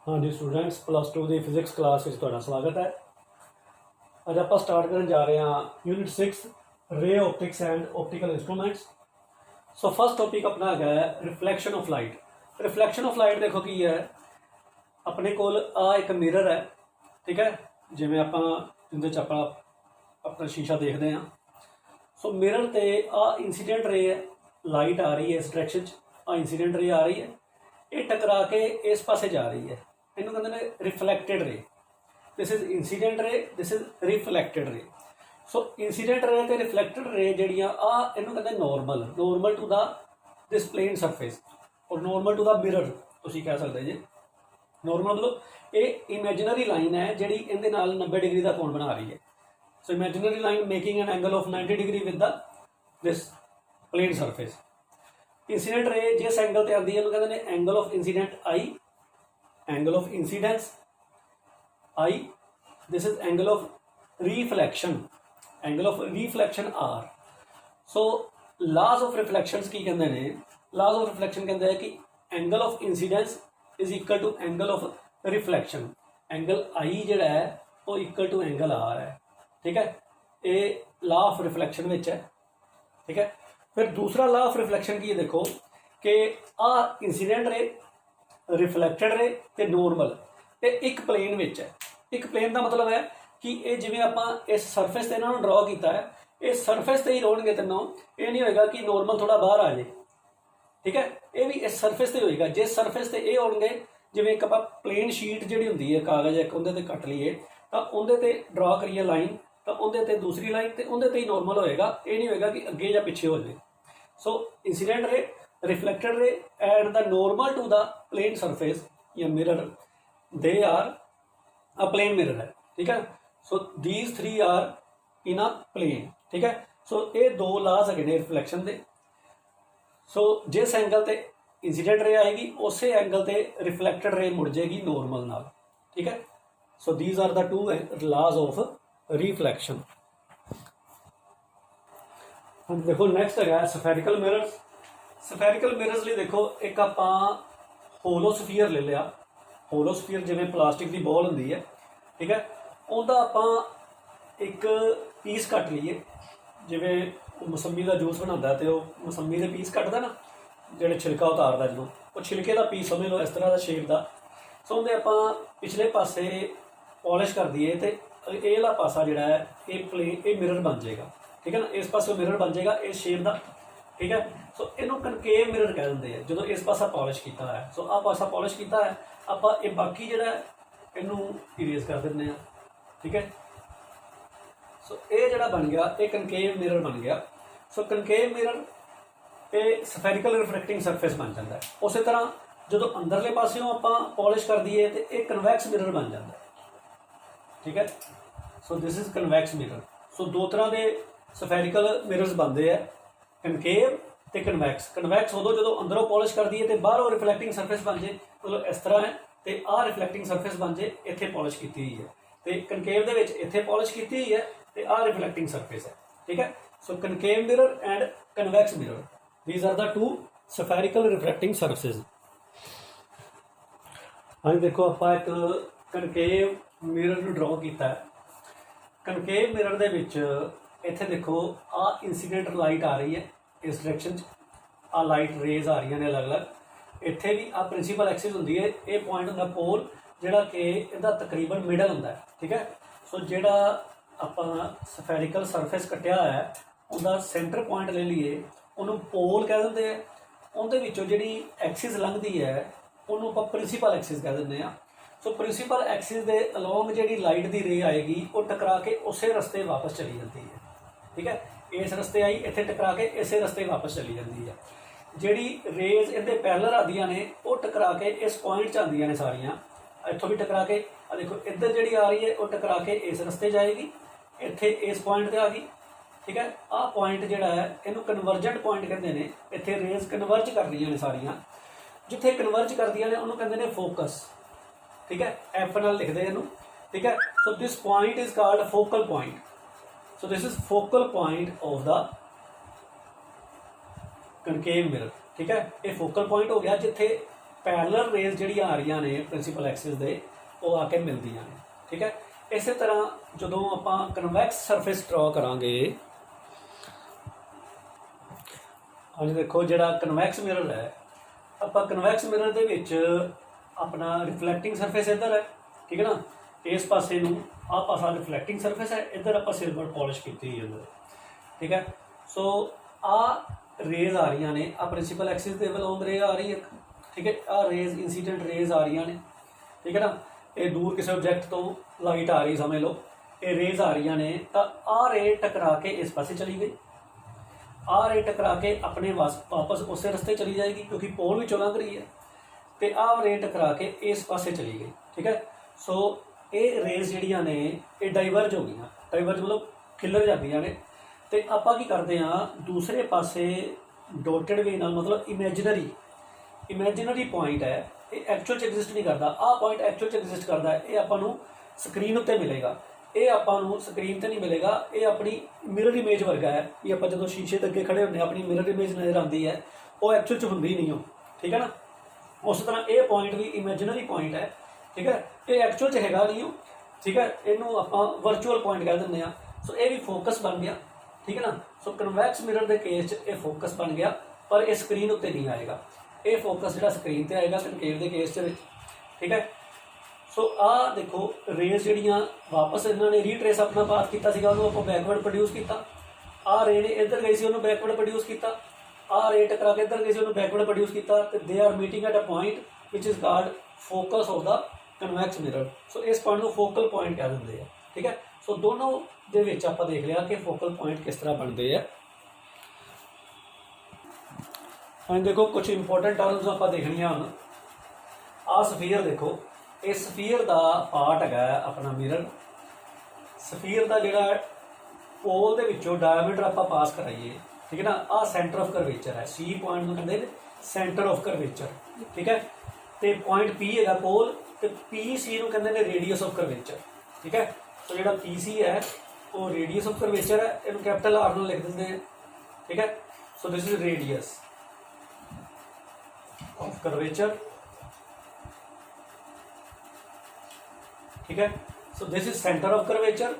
हाँ जी students plus two की physics class में तुहाडा स्वागत है। अज आप स्टार्ट करन जा रहे हैं unit 6 ray optics and optical instruments. So first topic अपना है reflection of light. Reflection of light देखो की है, अपने कोल आ एक मिरर है, ठीक है, जिमें आप अपना शीशा देखते हैं। सो मिरर ते आ इंसीडेंट रे है, लाइट आ रही है इस डायरेक्शन आ इंसीडेंट रे आ रही है, ये टकरा के इस पासे जा रही है, इन्हों कहते हैं रिफ्लैक्टेड रे। दिस इज इंसीडेंट रे, दिस इज रिफ्लैक्टेड रे। सो इंसीडेंट रे ते रिफ्लैक्टेड रे जड़ियाँ आ इन्हों कहते हैं normal, normal to the this plane surface और नॉर्मल टू द मिरर तुसीं कह सकते जी। नॉर्मल मतलब ये इमेजिनरी लाइन है जी इहदे नाल 90 डिग्री का कोण बना रही है। So imaginary line making an angle of 90 degree with the this plane surface. Incident ray जिस एंगल ते आती है कहते हैं angle of incident I, angle of incidence I, this is angle of reflection, angle of reflection R. So laws of reflection की कहते हैं, laws of reflection कहते हैं कि angle of incidence is equal to angle of reflection. Angle I जड़ा है वो equal to angle are है, ठीक है, ये लॉ ऑफ रिफ्लैक्शन में है, ठीक है। फिर दूसरा लॉ ऑफ रिफ्लैक्शन की देखो कि आ इंसीडेंट रे, रिफ्लैक्टेड रे ते नॉर्मल ये एक प्लेन में है। एक प्लेन का मतलब है कि ये जिवें आप इस सरफेस से इन्होंने ड्रॉ किया है, इस सरफेस से ही रोणगे तीनों, ये नहीं होएगा कि नॉर्मल थोड़ा बाहर आ जाए, ठीक है, ये भी इस सरफेस से होएगा। जिस सरफेस से ये होणगे, जिवें एक आप प्लेन शीट जी होंगी है कागज एक उहदे ते कट लीए तो उहदे ते ड्रॉ करिए लाइन, तो उहदे ते दूसरी लाइन तो उहदे ते ही नॉर्मल होएगा, ये नहीं होएगा कि अगे या पिछे हो जाए। सो incident ray, reflected ray and the normal to the plane surface या mirror, they are a plane mirror है, ठीक है। So these three are in a plane, ठीक है। सो ये दो लाज है रिफ्लैक्शन के। सो जिस एंगल ते इंसीडेंट रे आएगी उस एंगल ते रिफ्लैक्टेड रे मुड़ जाएगी नॉर्मल नाल, ठीक है। So these are the two laws of reflection. हम देखो नैक्सट है सफेरिकल मिरर्स। सफेरिकल मिरर्स लिए देखो एक आप होलोस्फीयर ले लिया, होलोस्फीयर जिमें प्लास्टिक की बॉल होंगी है, ठीक है, उनका आप एक पीस कट लीए, जिमें मौसमी का जूस बनाता तो मौसमी के पीस कटदा ना, जो छिलका उतारता जो वो छिलके का पीस समझ लो इस तरह का शेप का। सो उन्हें आप पिछले पासे पॉलिश कर दिए तो ये वाला पासा जोड़ा है ये प्लेन ये मिरर बन जाएगा, ठीक है ना, इस पास मिरर बन जाएगा इस शेप का, ठीक है। सो इनू कनकेव मिरर कह देंगे हैं जो इस पासा पॉलिश किया है। सो आ पासा पॉलिश किया है, आप ये बाकी जोड़ा इनू इरेज कर दें, ठीक है। सो ये जोड़ा बन गया ये कनकेव मिरर बन गया। सो कनकेव मिरर ये सफेरिकल रिफ्रैक्टिंग सरफेस बन जाता है। उस तरह जो अंदरले पासों आप पॉलिश कर दिए तो ये कन्वैक्स मिरर बन जाता है, ठीक है। So this is convex mirror. So दो तरह के सफेरिकल मिरर्स बनते हैं, कनकेव ते कन्वैक्स। कन्वैक्स उदों जो अंदरों पॉलिश कर दिए तो बाहरों रिफ्लैक्टिंग सरफेस बन जाए, मतलब इस तरह है तो आ रिफ्लैक्टिंग सरफेस बन जाए, इत्थे पॉलिश की हुई है, तो कनकेव दे विच इत्थे पॉलिश की हुई है तो आ रिफ्लैक्टिंग सरफेस है, ठीक है। So concave mirror and convex mirror, these are the two spherical refracting surface. हाँ देखो आप एक कनकेव मिरर ड्रॉ किया है। कनकेव मिरर दे विच इत्थे देखो आ इंसीडेंट लाइट आ रही है इस डायरेक्शन, आ लाइट रेज आ रही ने अलग अलग। इत्थे भी आ प्रिंसीपल एक्सिस होंगी है, ये पॉइंट होंगे पोल जोड़ा कि इहदा तकरीबन मिडल होंगे, ठीक है। सो जोड़ा आप सफेरिकल सरफेस कटिया है उनका सेंटर पॉइंट ले लीए, उन्होंने पोल कह देंगे हैं। उनके विचों जिहड़ी एक्सिस लंघदी है उन्होंने आप प्रिंसीपल एक्सिस कह देंगे हैं। सो प्रिंसीपल एक्सिस के अलोंग जी लाइट की रे आएगी वो टकरा के उस रस्ते वापस चली जाती है, ठीक है। इस रस्ते आई इतने टकरा के इस रस्ते वापस चली जाती है। जी रेज इहदे पैरलर आदियाँ ने वो टकरा के इस पॉइंट आदियाँ ने सारियाँ, इतों भी टकरा के देखो इधर जी आ रही है वो टकरा के इस रस्ते जाएगी, इत्थे इस पॉइंट पर आ गई, ठीक है। आ पॉइंट जोड़ा है इनू कन्वर्जेंट पॉइंट कहते हैं, इतने रेज कन्वर्ज कर रही ने सारियाँ, जिथे कन्वर्ज कर दी ने उन्होंने कहते हैं फोकस, ठीक है, एफ नाल लिखते हैं, ठीक है। So this point is called focal point. So this is focal point of the concave mirror, ठीक है। ये फोकल पॉइंट हो गया जिथे ਪੈਰਲਲ ਰੇਜ਼ ਜਿਹੜੀਆਂ ਆ ਰਹੀਆਂ ਨੇ ਪ੍ਰਿੰਸੀਪਲ ਐਕਸਿਸ ਦੇ ਉਹ ਆ ਕੇ ਮਿਲਦੀਆਂ ਨੇ। ਠੀਕ ਹੈ, ਇਸੇ ਤਰ੍ਹਾਂ ਜਦੋਂ ਆਪਾਂ ਕਨਵੈਕਸ ਸਰਫੇਸ ਡਰਾ ਕਰਾਂਗੇ, ਹਾਂਜੀ ਦੇਖੋ ਜਿਹੜਾ ਕਨਵੈਕਸ ਮਿਰਰ ਹੈ, ਆਪਾਂ ਕਨਵੈਕਸ ਮਿਰਰ ਦੇ ਵਿੱਚ ਆਪਣਾ ਰਿਫਲੈਕਟਿੰਗ ਸਰਫੇਸ ਇੱਧਰ ਹੈ, ਠੀਕ ਹੈ ਨਾ, ਇਸ ਪਾਸੇ ਨੂੰ ਆਹ ਪਾਸਾ ਰਿਫਲੈਕਟਿੰਗ ਸਰਫੇਸ ਹੈ, ਇੱਧਰ ਆਪਾਂ ਸਿਲਵਰ ਪੋਲਿਸ਼ ਕੀਤੀ ਹੈ ਇੱਧਰ। ਠੀਕ ਹੈ, ਸੋ ਆਹ ਰੇਜ਼ ਆ ਰਹੀਆਂ ਨੇ, ਆਹ ਪ੍ਰਿੰਸੀਪਲ ਐਕਸਿਸ ਦੇ ਵੱਲੋਂ ਰੇ ਆ ਰਹੀ ਹੈ। ਠੀਕ ਹੈ, ਆਹ ਰੇਜ਼ ਇੰਸੀਡੈਂਟ ਰੇਜ਼ ਆ ਰਹੀਆਂ ਨੇ। ਠੀਕ ਹੈ ਨਾ, ਇਹ ਦੂਰ ਕਿਸੇ ਆਬਜੈਕਟ ਤੋਂ ਲਾਈਟ ਆ ਰਹੀ ਸਮਝ ਲਓ, ਇਹ ਰੇਜ਼ ਆ ਰਹੀਆਂ ਨੇ, ਤਾਂ ਆਹ ਰੇ ਟਕਰਾ ਕੇ ਇਸ ਪਾਸੇ ਚਲੀ ਗਈ, ਆਹ ਰੇ ਟਕਰਾ ਕੇ ਆਪਣੇ ਵਾਪਸ ਉਸੇ ਰਸਤੇ ਚਲੀ ਜਾਏਗੀ ਕਿਉਂਕਿ ਪੋਲ ਵਿੱਚੋਂ ਲੰਘ ਰਹੀ ਹੈ, ਤੇ ਆਹ ਰੇ ਟਕਰਾ ਕੇ ਇਸ ਪਾਸੇ ਚਲੀ ਗਈ। ਠੀਕ ਹੈ, ਸੋ ਇਹ ਰੇਜ਼ ਜਿਹੜੀਆਂ ਨੇ ਇਹ ਡਾਈਵਰਜ ਹੋ ਗਈਆਂ, ਡਾਈਵਰਜ ਮਤਲਬ ਖਿੱਲਰ ਜਾਂਦੀਆਂ ਨੇ। ਤੇ ਆਪਾਂ ਕੀ ਕਰਦੇ ਹਾਂ, ਦੂਸਰੇ ਪਾਸੇ ਡੋਟਡ ਵੇ ਨਾਲ, ਮਤਲਬ ਇਮੈਜਿਨਰੀ ਪੁਆਇੰਟ ਹੈ, ਇਹ ਐਕਚੁਅਲ 'ਚ ਐਗਜ਼ਿਸਟ ਨਹੀਂ ਕਰਦਾ, ਆਹ ਪੁਆਇੰਟ ਐਕਚੁਅਲ 'ਚ ਐਗਜ਼ਿਸਟ ਕਰਦਾ ਹੈ, ਇਹ ਆਪਾਂ ਨੂੰ ਸਕਰੀਨ ਉੱਤੇ ਮਿਲੇਗਾ, ਇਹ ਆਪਾਂ ਨੂੰ ਸਕਰੀਨ 'ਤੇ ਨਹੀਂ ਮਿਲੇਗਾ, ਇਹ ਆਪਣੀ ਮਿਰਰ ਇਮੇਜ ਵਰਗਾ ਹੈ ਕਿ ਆਪਾਂ ਜਦੋਂ ਸ਼ੀਸ਼ੇ ਦੇ ਅੱਗੇ ਖੜੇ ਹੁੰਦੇ ਹਾਂ ਆਪਣੀ ਮਿਰਰ ਇਮੇਜ ਨਜ਼ਰ ਆਉਂਦੀ ਹੈ, ਉਹ ਐਕਚੁਅਲ 'ਚ ਹੁੰਦੀ ਨਹੀਂ ਉਹ। ਠੀਕ ਹੈ ਨਾ, ਉਸ ਤਰ੍ਹਾਂ ਇਹ ਪੁਆਇੰਟ ਵੀ ਇਮੈਜਿਨਰੀ ਪੁਆਇੰਟ ਹੈ। ਠੀਕ ਹੈ, ਇਹ ਐਕਚੁਅਲ 'ਚ ਹੈਗਾ ਨਹੀਂ ਉਹ। ਠੀਕ ਹੈ, ਇਹਨੂੰ ਆਪਾਂ ਵਰਚੁਅਲ ਪੁਆਇੰਟ ਕਹਿ ਦਿੰਦੇ ਹਾਂ। ਸੋ ਇਹ ਵੀ ਫੋਕਸ ਬਣ ਗਿਆ। ਠੀਕ ਹੈ ਨਾ, ਸੋ ਕਨਵੈਕਸ ਮਿਰਰ ਦੇ ਕੇਸ 'ਚ ਇਹ ਫੋਕਸ ਬਣ ਗਿਆ, ਪਰ ਇਹ ਸਕਰੀਨ ਉੱਤੇ ਨਹੀਂ ਆਏਗਾ, ਇਹ ਫੋਕਸ ਜਿਹੜਾ ਸਕਰੀਨ 'ਤੇ ਆਏਗਾ ਕਨਕੇਵ ਦੇ ਕੇਸ 'ਚ ਵਿੱਚ। ਠੀਕ ਹੈ, ਸੋ ਆਹ ਦੇਖੋ ਰੇਜ਼ ਜਿਹੜੀਆਂ ਵਾਪਸ ਇਹਨਾਂ ਨੇ ਰੀਟਰੇਸ ਆਪਣਾ ਪਾਥ ਕੀਤਾ ਸੀਗਾ, ਉਹਨੂੰ ਆਪਾਂ ਬੈਕਵਰਡ ਪ੍ਰੋਡਿਊਸ ਕੀਤਾ। ਆਹ ਰੇ ਨੇ ਇੱਧਰ ਗਈ ਸੀ, ਉਹਨੂੰ ਬੈਕਵਰਡ ਪ੍ਰੋਡਿਊਸ ਕੀਤਾ, ਆਹ ਰੇ ਟਕਰਾ ਕੇ ਇੱਧਰ ਗਈ ਸੀ, ਉਹਨੂੰ ਬੈਕਵਰਡ ਪ੍ਰੋਡਿਊਸ ਕੀਤਾ, ਤੇ they are meeting at a point which is called focus of the convex mirror. So ਇਸ ਪੁਆਇੰਟ ਨੂੰ ਫੋਕਲ ਪੁਆਇੰਟ ਕਹਿ ਦਿੰਦੇ ਆ। ਠੀਕ ਹੈ, ਸੋ ਦੋਨੋਂ ਦੇ ਵਿੱਚ ਆਪਾਂ ਦੇਖ ਲਿਆ ਕਿ ਫੋਕਲ ਪੁਆਇੰਟ ਕਿਸ ਤਰ੍ਹਾਂ ਬਣਦੇ ਆ। ਹੁਣ ਦੇਖੋ ਕੁਝ ਇੰਪੋਰਟੈਂਟ ਟਰਮਸ ਆਪਾਂ ਦੇਖਣੀਆਂ ਹੁਣ। ਆਹ ਸਫੀਅਰ ਦੇਖੋ, ਇਹ ਸਫੀਅਰ ਦਾ ਪਾਰਟ ਹੈਗਾ ਆਪਣਾ ਮਿਰਰ। ਸਫੀਅਰ ਦਾ ਜਿਹੜਾ ਪੋਲ ਦੇ ਵਿੱਚੋਂ ਡਾਇਆਮੀਟਰ ਆਪਾਂ ਪਾਸ ਕਰਾਈਏ, ਠੀਕ ਹੈ ਨਾ, ਆਹ ਸੈਂਟਰ ਆਫ ਕਰਵੇਚਰ ਹੈ, ਸੀ ਪੁਆਇੰਟ ਨੂੰ ਕਹਿੰਦੇ ਨੇ ਸੈਂਟਰ ਆਫ ਕਰਵੇਚਰ। ਠੀਕ ਹੈ, ਤੇ ਪੁਆਇੰਟ ਪੀ ਹੈਗਾ ਪੋਲ, ਤੇ ਪੀ ਸੀ ਨੂੰ ਕਹਿੰਦੇ ਨੇ ਰੇਡੀਅਸ ਆਫ ਕਰਵੇਚਰ। ਠੀਕ ਹੈ, ਸੋ ਜਿਹੜਾ ਪੀ ਸੀ ਹੈ ਉਹ ਰੇਡੀਅਸ ਆਫ ਕਰਵੇਚਰ ਹੈ, ਇਹਨੂੰ ਕੈਪੀਟਲ ਆਰ ਨਾਲ ਲਿਖ ਦਿੰਦੇ ਆ। ਠੀਕ ਹੈ, so this is radius of curvature. ਠੀਕ ਹੈ, so this is centre of curvature.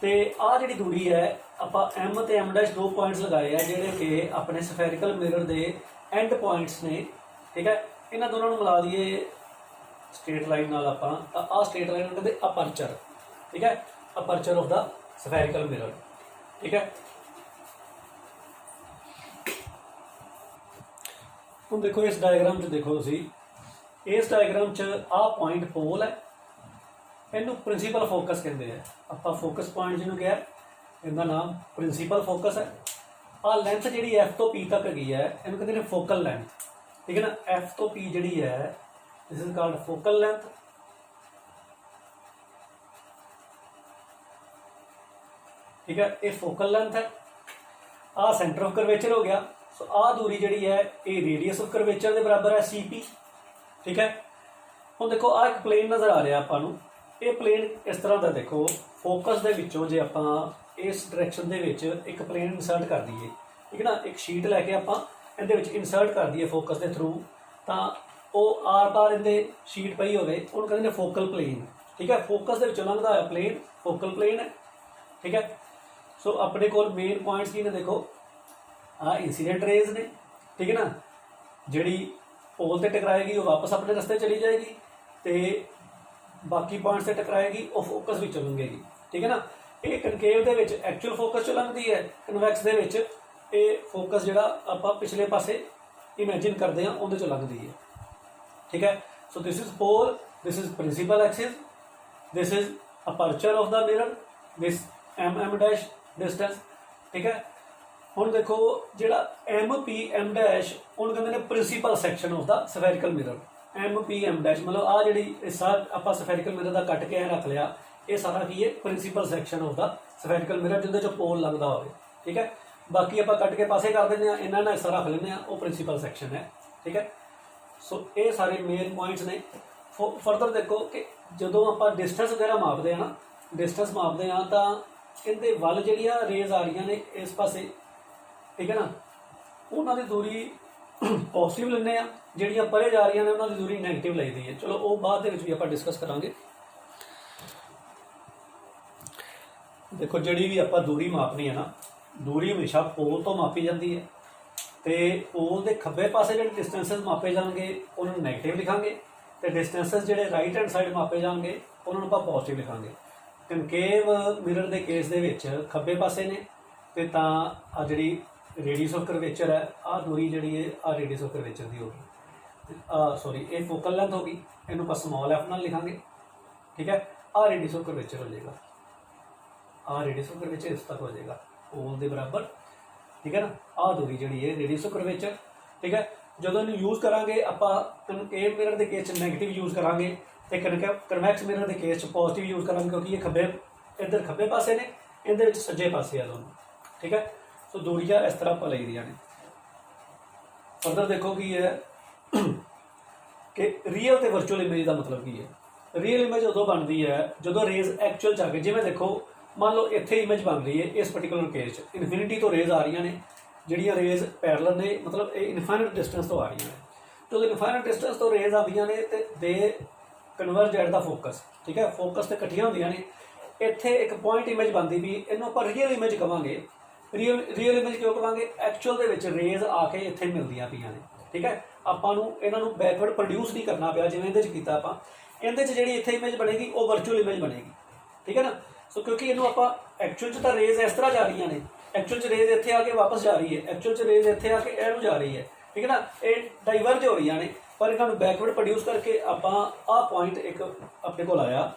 ਤੇ ਆਹ ਜਿਹੜੀ ਦੂਰੀ ਹੈ ਆਪਾਂ ਐਮ ਤੇ ਐਮ ਡੈਸ਼ 2 ਪੁਆਇੰਟਸ ਲਗਾਏ ਆ ਜਿਹੜੇ ਕਿ ਆਪਣੇ ਸਫੈਰਿਕਲ ਮਿਰਰ ਦੇ ਐਂਡ ਪੁਆਇੰਟਸ ਨੇ। ਠੀਕ ਹੈ, ਇਹਨਾਂ ਦੋਨਾਂ ਨੂੰ ਮਿਲਾ ਦਈਏ ਸਟ੍ਰੇਟ ਲਾਈਨ ਨਾਲ ਆਪਾਂ, ਤਾਂ ਆਹ ਸਟ੍ਰੇਟ ਲਾਈਨ ਨੂੰ ਕਹਿੰਦੇ ਅਪਰਚਰ। ਠੀਕ ਹੈ, aperture of the spherical mirror. ਠੀਕ ਹੈ, ਹੁਣ ਦੇਖੋ ਇਸ ਡਾਇਗਰਾਮ 'ਚ ਦੇਖੋ ਤੁਸੀਂ, ਇਸ ਡਾਇਗਰਾਮ 'ਚ ਆਹ ਪੁਆਇੰਟ ਪੋਲ ਹੈ, ਇਹਨੂੰ ਪ੍ਰਿੰਸੀਪਲ ਫੋਕਸ ਕਹਿੰਦੇ ਆ ਆਪਾਂ। ਫੋਕਸ ਪੁਆਇੰਟ ਜਿਹਨੂੰ ਕਿਹਾ, ਇਹਦਾ ਨਾਮ ਪ੍ਰਿੰਸੀਪਲ ਫੋਕਸ ਹੈ। ਆਹ ਲੈਂਥ ਜਿਹੜੀ ਐਫ ਤੋਂ ਪੀ ਤੱਕ ਹੈਗੀ ਹੈ, ਇਹਨੂੰ ਕਹਿੰਦੇ ਨੇ ਫੋਕਲ ਲੈਂਥ। ਠੀਕ ਹੈ ਨਾ, ਐਫ ਤੋਂ ਪੀ ਜਿਹੜੀ ਹੈ this is called focal length. ਠੀਕ ਹੈ, ਇਹ ਫੋਕਲ ਲੈਂਥ ਹੈ। ਆਹ ਸੈਂਟਰ ਆਫ ਕਰਵੇਚਰ ਹੋ ਗਿਆ। ਸੋ ਆਹ ਦੂਰੀ ਜਿਹੜੀ ਹੈ ਇਹ ਰੇਡੀਅਸ ਆਫ ਕਰਵੇਚਰ ਦੇ ਬਰਾਬਰ ਹੈ, ਸੀ ਪੀ। ਠੀਕ ਹੈ, ਹੁਣ ਦੇਖੋ ਆਹ ਇੱਕ ਪਲੇਨ ਨਜ਼ਰ ਆ ਰਿਹਾ ਆਪਾਂ ਨੂੰ। ਇਹ ਪਲੇਨ ਇਸ ਤਰ੍ਹਾਂ ਦਾ ਦੇਖੋ, ਫੋਕਸ ਦੇ ਵਿੱਚੋਂ ਜੇ ਆਪਾਂ ਇਸ ਡਾਇਰੈਕਸ਼ਨ ਦੇ ਵਿੱਚ ਇੱਕ ਪਲੇਨ ਇਨਸਰਟ ਕਰ ਦਈਏ, ਠੀਕ ਹੈ ਨਾ, ਇੱਕ ਸ਼ੀਟ ਲੈ ਕੇ ਆਪਾਂ ਇਹਦੇ ਵਿੱਚ ਇਨਸਰਟ ਕਰ ਦਈਏ ਫੋਕਸ ਦੇ ਥਰੂ, ਤਾਂ ਉਹ ਆਰ ਪਾਰ ਇਹਦੇ ਸ਼ੀਟ ਪਈ ਹੋਵੇ, ਉਹਨੂੰ ਕਹਿੰਦੇ ਨੇ ਫੋਕਲ ਪਲੇਨ। ਠੀਕ ਹੈ, ਫੋਕਸ ਦੇ ਵਿੱਚੋਂ ਲੰਘਦਾ ਹੋਇਆ ਪਲੇਨ ਫੋਕਲ ਪਲੇਨ ਹੈ। ਠੀਕ ਹੈ, ਸੋ ਆਪਣੇ ਕੋਲ ਮੇਨ ਪੁਆਇੰਟਸ ਕੀ ਨੇ ਦੇਖੋ, ਆਹ ਇੰਸੀਡੈਂਟ ਰੇਜ਼ ਨੇ। ਠੀਕ ਹੈ ਨਾ, ਜਿਹੜੀ ਪੋਲ ਤੇ ਟਕਰਾਏਗੀ ਉਹ ਵਾਪਸ ਆਪਣੇ ਰਸਤੇ ਚਲੀ ਜਾਏਗੀ, ਤੇ ਬਾਕੀ ਪੁਆਇੰਟਸ ਤੇ ਟਕਰਾਏਗੀ ਉਹ ਫੋਕਸ ਵਿੱਚੋਂ ਲੰਘੇਗੀ। ਠੀਕ ਹੈ ਨਾ, ਇਹ ਕਨਕੇਵ ਦੇ ਵਿੱਚ ਐਕਚੁਅਲ ਫੋਕਸ ਚੋਂ ਲੰਘਦੀ ਹੈ, ਕਨਵੈਕਸ ਦੇ ਵਿੱਚ ਇਹ ਫੋਕਸ ਜਿਹੜਾ ਆਪਾਂ ਪਿਛਲੇ ਪਾਸੇ ਇਮੇਜਿਨ ਕਰਦੇ ਹਾਂ ਉਹਦੇ ਚੋਂ ਲੰਘਦੀ ਹੈ। ਠੀਕ ਹੈ, so this is pole, this is principal axis, this is aperture of the mirror, this M dash distance. ठीक है, ਹੁਣ ਦੇਖੋ ਜਿਹੜਾ एम पी एम डैश ਉਹਨੂੰ ਕਹਿੰਦੇ ਨੇ principal section of the spherical mirror. M P M dash ਮਤਲਬ ਆ ਜਿਹੜੀ ਹਿੱਸਾ ਆਪਾਂ ਸਫੈਰਿਕਲ ਮਿਰਰ ਦਾ ਕੱਟ ਕੇ ਐ ਰੱਖ ਲਿਆ, ਇਹ ਸਾਰਾ ਕੀ ਹੈ principal section of the spherical mirror ਜਿਹਦੇ ਚ ਪੋਲ ਲੱਗਦਾ ਹੋਵੇ। ਠੀਕ ਹੈ, ਬਾਕੀ ਆਪਾਂ ਕੱਟ ਕੇ ਪਾਸੇ ਕਰ ਦਿੰਦੇ ਆ, ਇਹਨਾਂ ਨਾਲ ਹਿੱਸਾ ਰੱਖ ਲੈਂਦੇ ਆ, ਉਹ ਪ੍ਰਿੰਸੀਪਲ ਸੈਕਸ਼ਨ ਹੈ। ਠੀਕ ਹੈ, ਸੋ ਇਹ ਸਾਰੇ ਮੇਨ ਪੁਆਇੰਟਸ ਨੇ। ਫਰਦਰ ਦੇਖੋ ਕਿ ਜਦੋਂ ਆਪਾਂ ਡਿਸਟੈਂਸ ਵਗੈਰਾ ਮਾਪਦੇ ਆ ਨਾ, ਡਿਸਟੈਂਸ ਮਾਪਦੇ ਆ ਤਾਂ ਇਹਦੇ ਵੱਲ ਜਿਹੜੀਆਂ ਰੇਜ਼ ਆ ਰਹੀਆਂ ਨੇ ਇਸ ਪਾਸੇ, ਠੀਕ ਹੈ ਨਾ, ਉਹਨਾਂ ਦੀ ਦੂਰੀ ਪੋਜ਼ਿਟਿਵ ਲੈਂਦੇ ਆ, ਜਿਹੜੀਆਂ ਪਰੇ ਜਾ ਰਹੀਆਂ ਨੇ ਉਹਨਾਂ ਦੀ ਦੂਰੀ ਨੈਗੇਟਿਵ ਲਈਦੀ ਹੈ। ਚਲੋ ਉਹ ਬਾਅਦ ਦੇ ਵਿੱਚ ਵੀ ਆਪਾਂ ਡਿਸਕਸ ਕਰਾਂਗੇ। ਦੇਖੋ ਜਿਹੜੀ ਵੀ ਆਪਾਂ ਦੂਰੀ ਮਾਪਣੀ ਹੈ ਨਾ, ਦੂਰੀ ਹਮੇਸ਼ਾ ਪੋਲ ਤੋਂ ਮਾਪੀ ਜਾਂਦੀ ਹੈ, ਤੇ ਪੋਲ ਦੇ ਖੱਬੇ ਪਾਸੇ ਜਿਹੜੇ ਡਿਸਟੈਂਸਸ ਮਾਪੇ ਜਾਣਗੇ ਉਹਨਾਂ ਨੂੰ ਨੈਗੇਟਿਵ ਲਿਖਾਂਗੇ, ਤੇ ਡਿਸਟੈਂਸਸ ਜਿਹੜੇ ਰਾਈਟ ਹੈਂਡ ਸਾਈਡ ਮਾਪੇ ਜਾਣਗੇ ਉਹਨਾਂ ਨੂੰ ਆਪਾਂ ਪੋਜ਼ਿਟਿਵ ਲਿਖਾਂਗੇ। ਕਨਕੇਵ ਮਿਰਰ ਦੇ ਕੇਸ ਦੇ ਵਿੱਚ ਖੱਬੇ ਪਾਸੇ ਨੇ, ਤੇ ਤਾਂ ਆ ਜਿਹੜੀ ਰੇਡੀਅਸ ਆਫ ਕਰਵੇਚਰ ਹੈ, ਆਹ ਦੂਰੀ ਜਿਹੜੀ ਹੈ ਆਹ ਰੇਡੀਅਸ ਆਫ ਕਰਵੇਚਰ ਦੀ ਹੋ ਗਈ, ਸੌਰੀ ਇਹ ਫੋਕਲ ਲੈਂਥ ਹੋ ਗਈ, ਇਹਨੂੰ ਆਪਾਂ ਸਮਾਲ ਐਫ ਨਾਲ ਲਿਖਾਂਗੇ, ਠੀਕ ਹੈ। ਆਹ ਰੇਡੀਅਸ ਆਫ ਕਰਵੇਚਰ ਹੋ ਜਾਏਗਾ, ਆਹ ਰੇਡੀਅਸ ਆਫ ਕਰਵੇਚਰ ਇਸ ਤੱਕ ਹੋ ਜਾਏਗਾ ਪੋਲ ਦੇ ਬਰਾਬਰ, ਠੀਕ ਹੈ ਨਾ। ਆਹ ਦੂਰੀ ਜਿਹੜੀ ਹੈ ਰੇਡੀਅਸ ਆਫ ਕਰਵੇਚਰ, ਠੀਕ ਹੈ। ਜਦੋਂ ਇਹਨੂੰ ਯੂਜ਼ ਕਰਾਂਗੇ ਆਪਾਂ ਕਨਕੇਵ ਮਿਰਰ ਦੇ ਕੇਸ 'ਚ ਨੈਗੇਟਿਵ ਯੂਜ਼ ਕਰਾਂਗੇ, ਤੇ ਕਨਵੈਕਸ ਮਿਰਰ ਦੇ ਕੇਸ 'ਚ ਪੋਜ਼ਿਟਿਵ ਯੂਜ਼ ਕਰਾਂਗੇ, ਕਿਉਂਕਿ ਇਹ ਖੱਬੇ ਇੱਧਰ ਖੱਬੇ ਪਾਸੇ ਨੇ, ਇਹਦੇ ਵਿੱਚ ਸੱਜੇ ਪਾਸੇ ਆ ਦੋਨੋਂ, ਠੀਕ ਹੈ। ਸੋ ਦੂਰੀਆਂ ਇਸ ਤਰ੍ਹਾਂ ਆਪਾਂ ਲਈ ਦੀਆਂ ਨੇ। ਫਰਦਰ ਦੇਖੋ ਕੀ ਹੈ ਕਿ ਰੀਅਲ ਤੇ ਵਰਚੁਅਲ ਇਮੇਜ ਦਾ ਮਤਲਬ ਕੀ ਹੈ। ਰੀਅਲ ਇਮੇਜ ਉਦੋਂ ਬਣਦੀ ਹੈ ਜਦੋਂ ਰੇਜ਼ ਐਕਚੁਅਲ 'ਚ ਆ ਕੇ, ਜਿਵੇਂ ਦੇਖੋ ਮੰਨ ਲਓ ਇੱਥੇ ਇਮੇਜ ਬਣ ਰਹੀ ਹੈ ਇਸ ਪਰਟੀਕੂਲਰ ਕੇਸ 'ਚ, ਇਨਫਿਨਿਟੀ ਤੋਂ ਰੇਜ਼ ਆ ਰਹੀਆਂ ਨੇ, ਜਿਹੜੀਆਂ ਰੇਜ਼ ਪੈਰਲਲ ਨੇ, ਮਤਲਬ ਇਹ ਇਨਫਾਈਨਾਈਟ ਡਿਸਟੈਂਸ ਤੋਂ ਆ ਰਹੀਆਂ ਨੇ। ਜਦੋਂ ਇਨਫਾਈਨਾਈਟ ਡਿਸਟੈਂਸ ਤੋਂ ਰੇਜ਼ ਆਉਂਦੀਆਂ ਨੇ ਤੇ ਦੇ ਕਨਵਰਜ ਐਟ ਦਾ ਫੋਕਸ, ਠੀਕ ਹੈ, ਫੋਕਸ ਤੇ ਇਕੱਠੀਆਂ ਹੁੰਦੀਆਂ ਨੇ। ਇੱਥੇ ਇੱਕ ਪੁਆਇੰਟ ਇਮੇਜ ਬਣਦੀ ਵੀ, ਇਹਨੂੰ ਆਪਾਂ ਰੀਅਲ ਇਮੇਜ ਕਵਾਂਗੇ। ਰੀਅਲ ਇਮੇਜ ਕਿਉਂ ਕਵਾਂਗੇ? ਐਕਚੁਅਲ ਦੇ ਵਿੱਚ ਰੇਜ਼ ਆ ਕੇ ਇੱਥੇ ਮਿਲਦੀਆਂ ਪਈਆਂ ਨੇ, ਠੀਕ ਹੈ। ਆਪਾਂ ਨੂੰ ਇਹਨਾਂ ਨੂੰ ਬੈਕਵਰਡ ਪ੍ਰੋਡਿਊਸ ਨਹੀਂ ਕਰਨਾ ਪਿਆ ਜਿਵੇਂ ਇਹਦੇ 'ਚ ਕੀਤਾ ਆਪਾਂ। ਇਹਦੇ 'ਚ ਜਿਹੜੀ ਇੱਥੇ ਇਮੇਜ ਬਣੇਗੀ ਉਹ ਵਰਚੁਅਲ ਇਮੇਜ ਬਣੇਗੀ, ਠੀਕ ਹੈ ਨਾ। ਸੋ ਕਿਉਂਕਿ ਇਹਨੂੰ ਆਪਾਂ ਐਕਚੁਅਲ 'ਚ ਤਾਂ ਰੇਜ਼ ਇਸ ਤਰ੍ਹਾਂ ਜਾ ਰਹੀਆਂ ਨੇ, ਐਕਚੁਅਲ 'ਚ ਰੇਜ਼ ਇੱਥੇ ਆ ਕੇ ਵਾਪਸ ਜਾ ਰਹੀ ਹੈ, ਐਕਚੁਅਲ 'ਚ ਰੇਜ਼ ਇੱਥੇ ਆ ਕੇ ਇਹਨੂੰ ਜਾ ਰਹੀ ਹੈ, ਠੀਕ ਹੈ ਨਾ। ਇਹ ਡਾਈਵਰਜ ਹੋ ਰਹੀਆਂ ਨੇ, ਪਰ ਇਹਨਾਂ ਨੂੰ ਬੈਕਵਰਡ ਪ੍ਰੋਡਿਊਸ ਕਰਕੇ ਆਪਾਂ ਆਹ ਪੁਆਇੰਟ ਇੱਕ ਆਪਣੇ ਕੋਲ ਆਇਆ।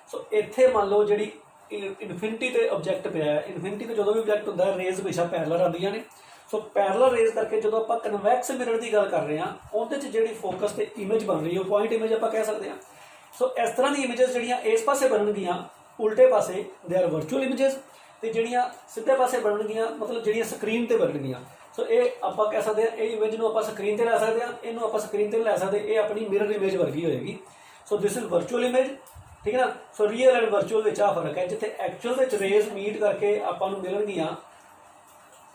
ਸੋ ਇੱਥੇ ਮੰਨ ਲਓ ਜਿਹੜੀ ਇਨਫਿਨਿਟੀ ਤੇ ਆਬਜੈਕਟ ਪਿਆ ਹੈ, ਇਨਫਿਨਿਟੀ ਤੇ ਜਦੋਂ ਵੀ ਆਬਜੈਕਟ ਹੁੰਦਾ ਰੇਜ਼ ਹਮੇਸ਼ਾ ਪੈਰਲਲ ਆਉਂਦੀਆਂ ਨੇ। ਸੋ ਪੈਰਲਲ ਰੇਜ਼ ਕਰਕੇ ਜਦੋਂ ਆਪਾਂ ਕਨਵੈਕਸ ਮਿਰਰ ਦੀ ਗੱਲ ਕਰ ਰਹੇ ਹਾਂ, ਉਹਦੇ 'ਚ ਜਿਹੜੀ ਫੋਕਸ ਤੇ ਇਮੇਜ ਬਣ ਰਹੀ ਹੈ ਉਹ ਪੁਆਇੰਟ ਇਮੇਜ ਆਪਾਂ ਕਹਿ ਸਕਦੇ ਹਾਂ। ਸੋ ਇਸ ਤਰ੍ਹਾਂ ਦੀ ਇਮੇਜਸ ਜਿਹੜੀਆਂ ਇਸ ਪਾਸੇ ਬਣਨਗੀਆਂ ਉਲਟੇ ਪਾਸੇ ਦੇ ਆਰ ਵਰਚੁਅਲ ਇਮੇਜਸ, ਤੇ ਜਿਹੜੀਆਂ ਸਿੱਧੇ ਪਾਸੇ ਬਣਨਗੀਆਂ ਮਤਲਬ ਜਿਹੜੀਆਂ ਸਕਰੀਨ ਤੇ ਬਣਨਗੀਆਂ। ਸੋ ਇਹ ਆਪਾਂ ਕਹਿ ਸਕਦੇ ਹਾਂ ਇਹ ਇਮੇਜ ਨੂੰ ਆਪਾਂ ਸਕਰੀਨ ਤੇ ਲੈ ਸਕਦੇ ਹਾਂ, ਇਹਨੂੰ ਆਪਾਂ ਸਕਰੀਨ ਤੇ ਲੈ ਸਕਦੇ, ਇਹ ਆਪਣੀ ਮਿਰਰ ਇਮੇਜ ਵਰਗੀ ਹੋਏਗੀ। ਸੋ ਦਿਸ ਇਜ਼ ਵਰਚੁਅਲ ਇਮੇਜ, ਠੀਕ ਹੈ ਨਾ। ਸੋ ਰੀਅਲ ਐਂਡ ਵਰਚੁਅਲ ਵਿੱਚ ਆ ਫਰਕ ਹੈ, ਜਿੱਥੇ ਐਕਚੁਅਲ ਵਿੱਚ ਰੇਜ਼ ਮੀਟ ਕਰਕੇ ਆਪਾਂ ਨੂੰ ਮਿਲਣਗੀਆਂ,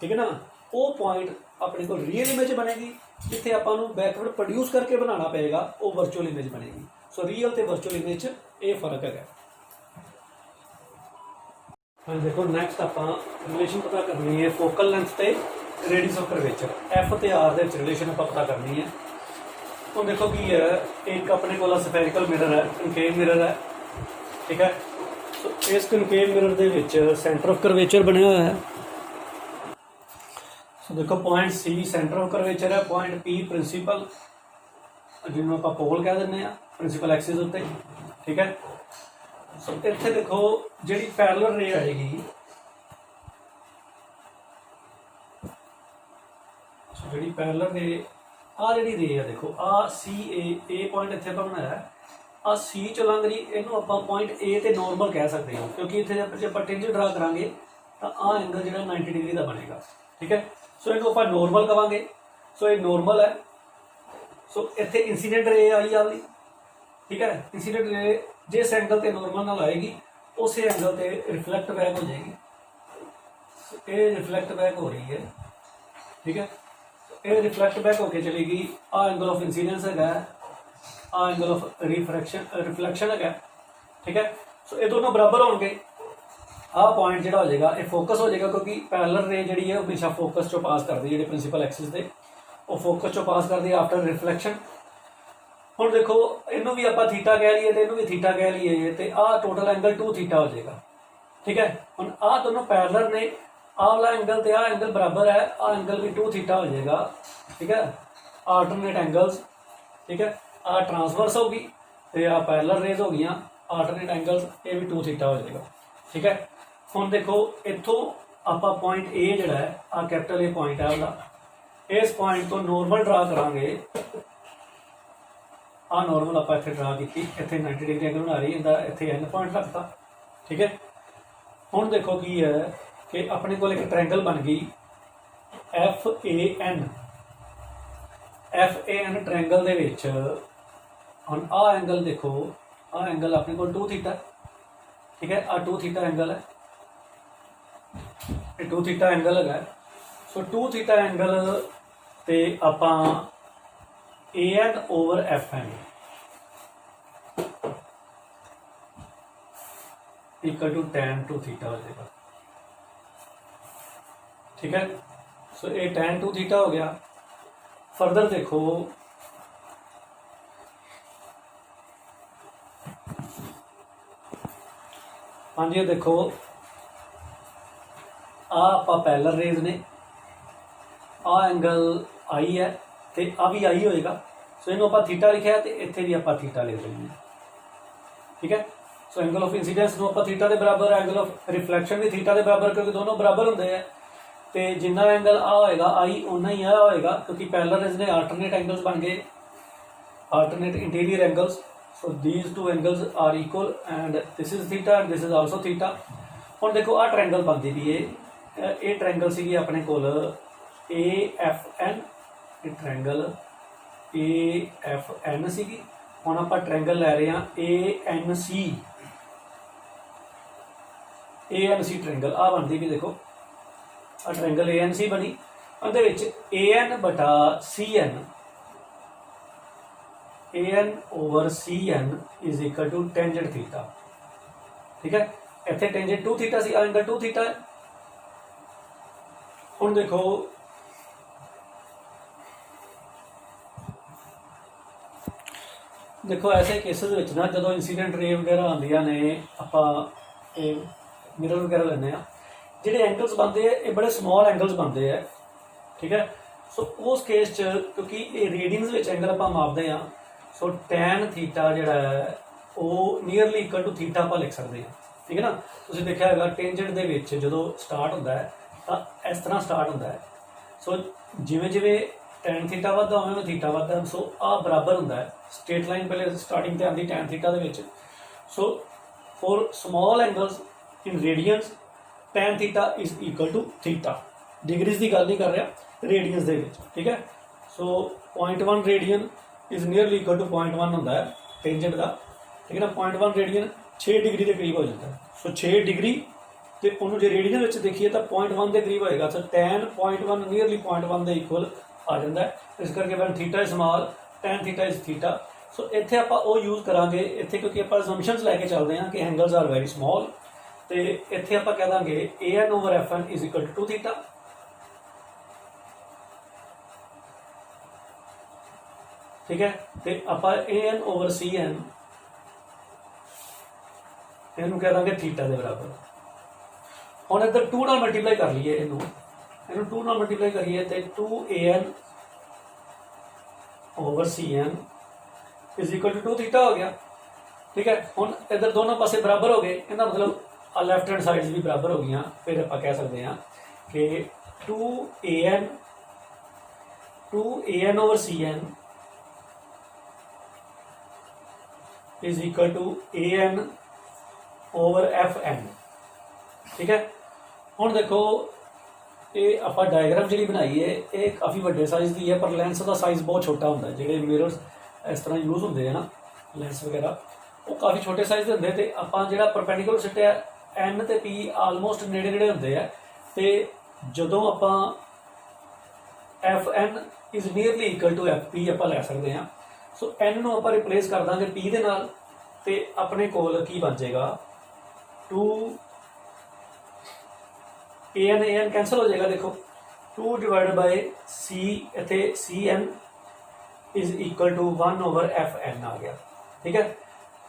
ਠੀਕ ਹੈ ਨਾ, ਉਹ ਪੁਆਇੰਟ ਆਪਣੇ ਕੋਲ ਰੀਅਲ ਇਮੇਜ ਬਣੇਗੀ। ਜਿੱਥੇ ਆਪਾਂ ਨੂੰ ਬੈਕਵਰਡ ਪ੍ਰੋਡਿਊਸ ਕਰਕੇ ਬਣਾਉਣਾ ਪਏਗਾ ਉਹ ਵਰਚੁਅਲ ਇਮੇਜ ਬਣੇਗੀ। ਸੋ ਰੀਅਲ ਤੇ ਵਰਚੁਅਲ ਇਮੇਜ 'ਚ ਇਹ ਫਰਕ ਹੈਗਾ। ਹਾਂ ਦੇਖੋ ਨੈਕਸਟ ਆਪਾਂ ਰਿਲੇਸ਼ਨ ਪਤਾ ਕਰਨੀ ਹੈ ਫੋਕਲ ਲੈਂਥ ਤੇ ਰੇਡੀਅਸ ਆਫ ਕਰਵੇਚਰ, ਐਫ ਤੇ ਆਰ ਦੇ ਵਿੱਚ ਰਿਲੇਸ਼ਨ ਆਪਾਂ ਪਤਾ ਕਰਨੀ ਹੈ। ਹੁਣ ਦੇਖੋ ਕੀ ਹੈ, ਇੱਕ ਆਪਣੇ ਕੋਲ ਸਫੈਰਿਕਲ ਮਿਰਰ ਹੈ, ਕਨਕੇਵ ਮਿਰਰ ਹੈ, ਠੀਕ ਹੈ। ਸੋ ਇਸ ਕਨਕੇਵ ਮਿਰਰ ਦੇ ਵਿੱਚ ਸੈਂਟਰ ਆਫ ਕਰਵੇਚਰ ਬਣਿਆ ਹੋਇਆ ਹੈ। ਸੋ ਦੇਖੋ point C centre of curvature ਹੈ, ਪੁਆਇੰਟ ਪੀ ਪ੍ਰਿੰਸੀਪਲ ਜਿਹਨੂੰ ਆਪਾਂ ਪੋਲ ਕਹਿ ਦਿੰਦੇ ਆ ਪ੍ਰਿੰਸੀਪਲ ਐਕਸਿਸ ਉੱਤੇ, ਠੀਕ ਹੈ। ਸੋ ਇੱਥੇ ਦੇਖੋ ਜਿਹੜੀ ਪੈਰਲਲ ਰੇ ਆਏਗੀ, ਜਿਹੜੀ ਪੈਰਲਲ ਰੇ ਆ ਜਿਹੜੀ ਰੇ ਆ ਦੇਖੋ ਆ ਸੀ ਏ ਪੁਆਇੰਟ ਇੱਥੇ ਆਪਾਂ ਬਣਾਇਆ, ਆ ਸੀ ਚ ਲੰਘ ਰਹੀ, ਇਹਨੂੰ ਆਪਾਂ ਪੁਆਇੰਟ ਏ ਤੇ ਨੋਰਮਲ ਕਹਿ ਸਕਦੇ ਹਾਂ, ਕਿਉਂਕਿ ਇੱਥੇ ਜੇ ਆਪਾਂ ਟੇਂਜੈਂਟ ਡਰਾ ਕਰਾਂਗੇ ਤਾਂ ਆਹ ਐਂਗਲ ਜਿਹੜਾ 90 ਡਿਗਰੀ ਦਾ ਬਣੇਗਾ, ਠੀਕ ਹੈ। ਸੋ ਇਹਨੂੰ ਆਪਾਂ ਨੋਰਮਲ ਕਵਾਂਗੇ। ਸੋ ਇਹ ਨੋਰਮਲ ਹੈ। ਸੋ ਇੱਥੇ ਇੰਸੀਡੈਂਟ ਰੇ ਆਈ ਆ ਵਾਲੀ, ਠੀਕ ਹੈ। ਇੰਸੀਡੈਂਟ ਰੇ ਜਿਸ ਐਂਗਲ ਤੇ ਨੋਰਮਲ ਨਾਲ ਆਏਗੀ ਉਸੇ ਐਂਗਲ ਤੇ ਰਿਫਲੈਕਟ ਬੈਕ ਹੋ ਜਾਏਗੀ। ਇਹ ਰਿਫਲੈਕਟ ਬੈਕ ਹੋ ਰਹੀ ਹੈ, ਠੀਕ ਹੈ। ਇਹ ਰਿਫਲੈਕਟ ਬੈਕ ਹੋ ਕੇ ਚਲੇਗੀ। ਆਹ ਐਂਗਲ ਆਫ ਇੰਸੀਡੈਂਸ ਹੈਗਾ, ਆਹ ਐਂਗਲ ਆਫ ਰਿਫਲੈਕਸ਼ਨ ਹੈਗਾ, ਠੀਕ ਹੈ। ਸੋ ਇਹ ਦੋਨੋਂ ਬਰਾਬਰ ਹੋਣਗੇ। ਆਹ ਪੁਆਇੰਟ ਜਿਹੜਾ ਹੋ ਜਾਏਗਾ ਇਹ ਫੋਕਸ ਹੋ ਜਾਏਗਾ, ਕਿਉਂਕਿ ਪੈਰਲਲ ਰੇ ਜਿਹੜੀ ਹੈ ਹਮੇਸ਼ਾ ਫੋਕਸ ਚੋਂ ਪਾਸ ਕਰਦੀ, ਜਿਹੜੇ ਪ੍ਰਿੰਸੀਪਲ ਐਕਸਿਸ ਦੇ ਉਹ ਫੋਕਸ ਚੋਂ ਪਾਸ ਕਰਦੀ ਆਫਟਰ ਰਿਫਲੈਕਸ਼ਨ। ਹੁਣ ਦੇਖੋ ਇਹਨੂੰ ਵੀ ਆਪਾਂ ਥੀਟਾ ਕਹਿ ਲਈਏ ਤੇ ਇਹਨੂੰ ਵੀ ਥੀਟਾ ਕਹਿ ਲਈਏ, ਤੇ ਆਹ ਟੋਟਲ ਐਂਗਲ 2 ਥੀਟਾ ਹੋ ਜਾਏਗਾ, ਠੀਕ ਹੈ। ਹੁਣ ਆਹ ਦੋਨੋਂ ਪੈਰਲਲ ਨੇ, ਆਹ ਵਾਲਾ ਐਂਗਲ ਤੇ ਆਹ ਐਂਗਲ ਬਰਾਬਰ ਹੈ, ਆਹ ਐਂਗਲ ਵੀ 2 ਥੀਟਾ ਹੋ ਜਾਏਗਾ, ਠੀਕ ਹੈ। ਆਲਟਰਨੇਟ ਐਂਗਲਸ, ਠੀਕ ਹੈ। ਆਹ ਟਰਾਂਸਵਰਸ ਹੋ ਗਈ ਤੇ ਆਹ ਪੈਰਲਲ ਰੇਜ਼ ਹੋ ਗਈਆਂ, ਆਲਟਰਨੇਟ ਐਂਗਲਸ, ਇਹ ਵੀ 2 ਥੀਟਾ ਹੋ ਜਾਏਗਾ, ਠੀਕ ਹੈ। ਹੁਣ ਦੇਖੋ ਇੱਥੋਂ ਆਪਾਂ ਪੁਆਇੰਟ ਏ ਜਿਹੜਾ ਹੈ ਆਹ ਕੈਪੀਟਲ ਏ ਪੁਆਇੰਟ ਹੈ ਉਹਦਾ, ਇਸ ਪੁਆਇੰਟ ਤੋਂ ਨੋਰਮਲ ਡਰਾ ਕਰਾਂਗੇ। ਆਹ ਨੋਰਮਲ ਆਪਾਂ ਇੱਥੇ ਡਰਾ ਕੀਤੀ, ਇੱਥੇ 90 ਡਿਗਰੀ ਐਂਗਲ ਬਣਾ ਰਹੀ, ਇਹਦਾ ਇੱਥੇ ਐਨ ਪੁਆਇੰਟ ਰੱਖਤਾ, ਠੀਕ ਹੈ। ਹੁਣ ਦੇਖੋ ਕੀ ਹੈ ਕਿ ਆਪਣੇ ਕੋਲ ਇੱਕ ਟ੍ਰਾਇੰਗਲ ਬਣ ਗਈ FAN ਟ੍ਰਾਇੰਗਲ ਦੇ ਵਿੱਚ। ਹੁਣ ਆਹ ਐਂਗਲ ਦੇਖੋ, ਆਹ ਐਂਗਲ ਆਪਣੇ ਕੋਲ 2 ਥੀਟਾ, ਠੀਕ ਹੈ। ਆਹ 2 ਥੀਟਾ ਐਂਗਲ ਹੈ, ਇਹ 2 ਥੀਟਾ ਐਂਗਲ ਹੈਗਾ। ਸੋ 2 ਥੀਟਾ ਐਂਗਲ ਤੇ ਆਪਾਂ an over fn equal to tan 2 theta हो जाएगा। ठीक है, सो ये tan 2 थीटा हो गया। फर्दर देखो हाँ जी, देखो आप पैरेलल रेज ने आ एंगल आई है तो आ भी आई होएगा। सो इनू आप थीटा लिखा है तो इत्थे भी आप थीटा लिख लेंगे। ठीक है, सो एंगल ऑफ इंसीडेंस नूं आपां थीटा के बराबर, एंगल ऑफ रिफ्लैक्शन भी थीटा के बराबर, क्योंकि दोनों बराबर होंदे हैं। तो जिन्ना एंगल आ होएगा आई उन्ना ही आ होएगा, क्योंकि पैरेलल रेज ने आल्टरनेट एंगल्स बन गए, alternate interior angles. So these two angles are equal and this is theta and this is also theta. हुण देखो आ ट्रायंगल बनती भी है, ये ट्रायंगल सी अपने कोल AFN, ट्रायंगल AFN सी। हुण आपां ट्रायंगल लै रहे हैं ANC ट्रायंगल आ बनती भी। देखो आ ट्रायंगल ANC बनी, उहदे विच AN बटा CN, AN over CN is equal to tangent theta. ठीक है, इत्थे टेंजेंट 2 थीटा सी, एंगल 2 थीटा है। हुण देखो देखो ऐसे केसेस विच ना जदों इंसीडेंट रे वगैरह आंदियां ने, आपां मिरर वगैरह लैंदे आ, जिहड़े एंगल्स बनते हैं ये बड़े स्मॉल एंगल्स बनते हैं। ठीक है, सो उस केस च क्योंकि ये रीडिंग्स विच एंगल आपां मापदे आ, सो टैन थीटा जिहड़ा है वो नीयरली इक्वल टू थीटा आपां लिख सकते हैं। ठीक है ना, तुसीं देखिआ होगा टेंजेंट दे विच जदों स्टार्ट होंदा है तां इस तरह स्टार्ट होंदा है। सो जिवें जिवें टैन थीटा वधदा उवें थीटा वधदा, सो आ बराबर होंदा है। स्ट्रेट लाइन पहले स्टार्टिंग ते आंदी टैन थीटा दे विच। So for small angles in radians tan theta is equal to theta. Degrees की गल नहीं कर रहा, रेडियंस दे विच। ठीक है, सो 0.1 radian is nearly equal to 0.1 होंदा है टेंजेंट का। ठीक है ना, 0.1 रेडियन 6 डिग्री के करीब हो जाता है। सो 6 डिग्री तो उन्होंने जो रेडियन में देखिए तो 0.1 के करीब होएगा। सो टैन 0.1 नीयरली 0.1 के इक्वल आ जाता है। इस करके when theta is small tan theta is theta. So इत्थे आपां वो यूज़ करांगे इत्थे, क्योंकि आपां असम्पशनस लैके चलते हैं कि एंगल्स आर वैरी स्मॉल। तो इत्थे आपां कह दांगे AN over FN is equal to 2 theta. ठीक है, तो आपां AN ओवर CN इनू कह दांगे थीटा के बराबर। हुण इधर 2 नाल मल्टीप्लाई कर लीए, इनू 2 नाल मल्टीप्लाई करिए तो 2AN over CN is equal to 2 theta हो गया। ठीक है, हुण इधर दोनों पासे बराबर हो गए, इसका मतलब लैफ्ट हैंड साइड्स भी बराबर हो गई। फिर आप कह सकते हैं कि 2AN over CN is equal to AN over FN। ठीक है, हुण देखो ये आप डायग्राम जी बनाई है, ये काफ़ी वड्डे साइज़ की है, पर लेंस का साइज़ बहुत छोटा होंदा है। जिहड़े मिरर्स इस तरह यूज़ होंदे हैं ना, लेंस वगैरह वो काफ़ी छोटे साइज़ के होंदे। तो आपां जिहड़ा परपेंडिकुलर सिੱਟਿਆ N ते P आलमोस्ट नेड़े नेड़े होंदे है। तो जदों आपां FN is nearly equal to FP आपां लै सकते हैं। सो N नूं आपां रिप्लेस कर दांगे P दे नाल, ते अपने कोल की बन जाएगा 2AN कैंसल हो जाएगा। देखो 2 डिवाइडेड बाय C, इत्थे CN is equal to 1 over FN आ गया। ठीक है,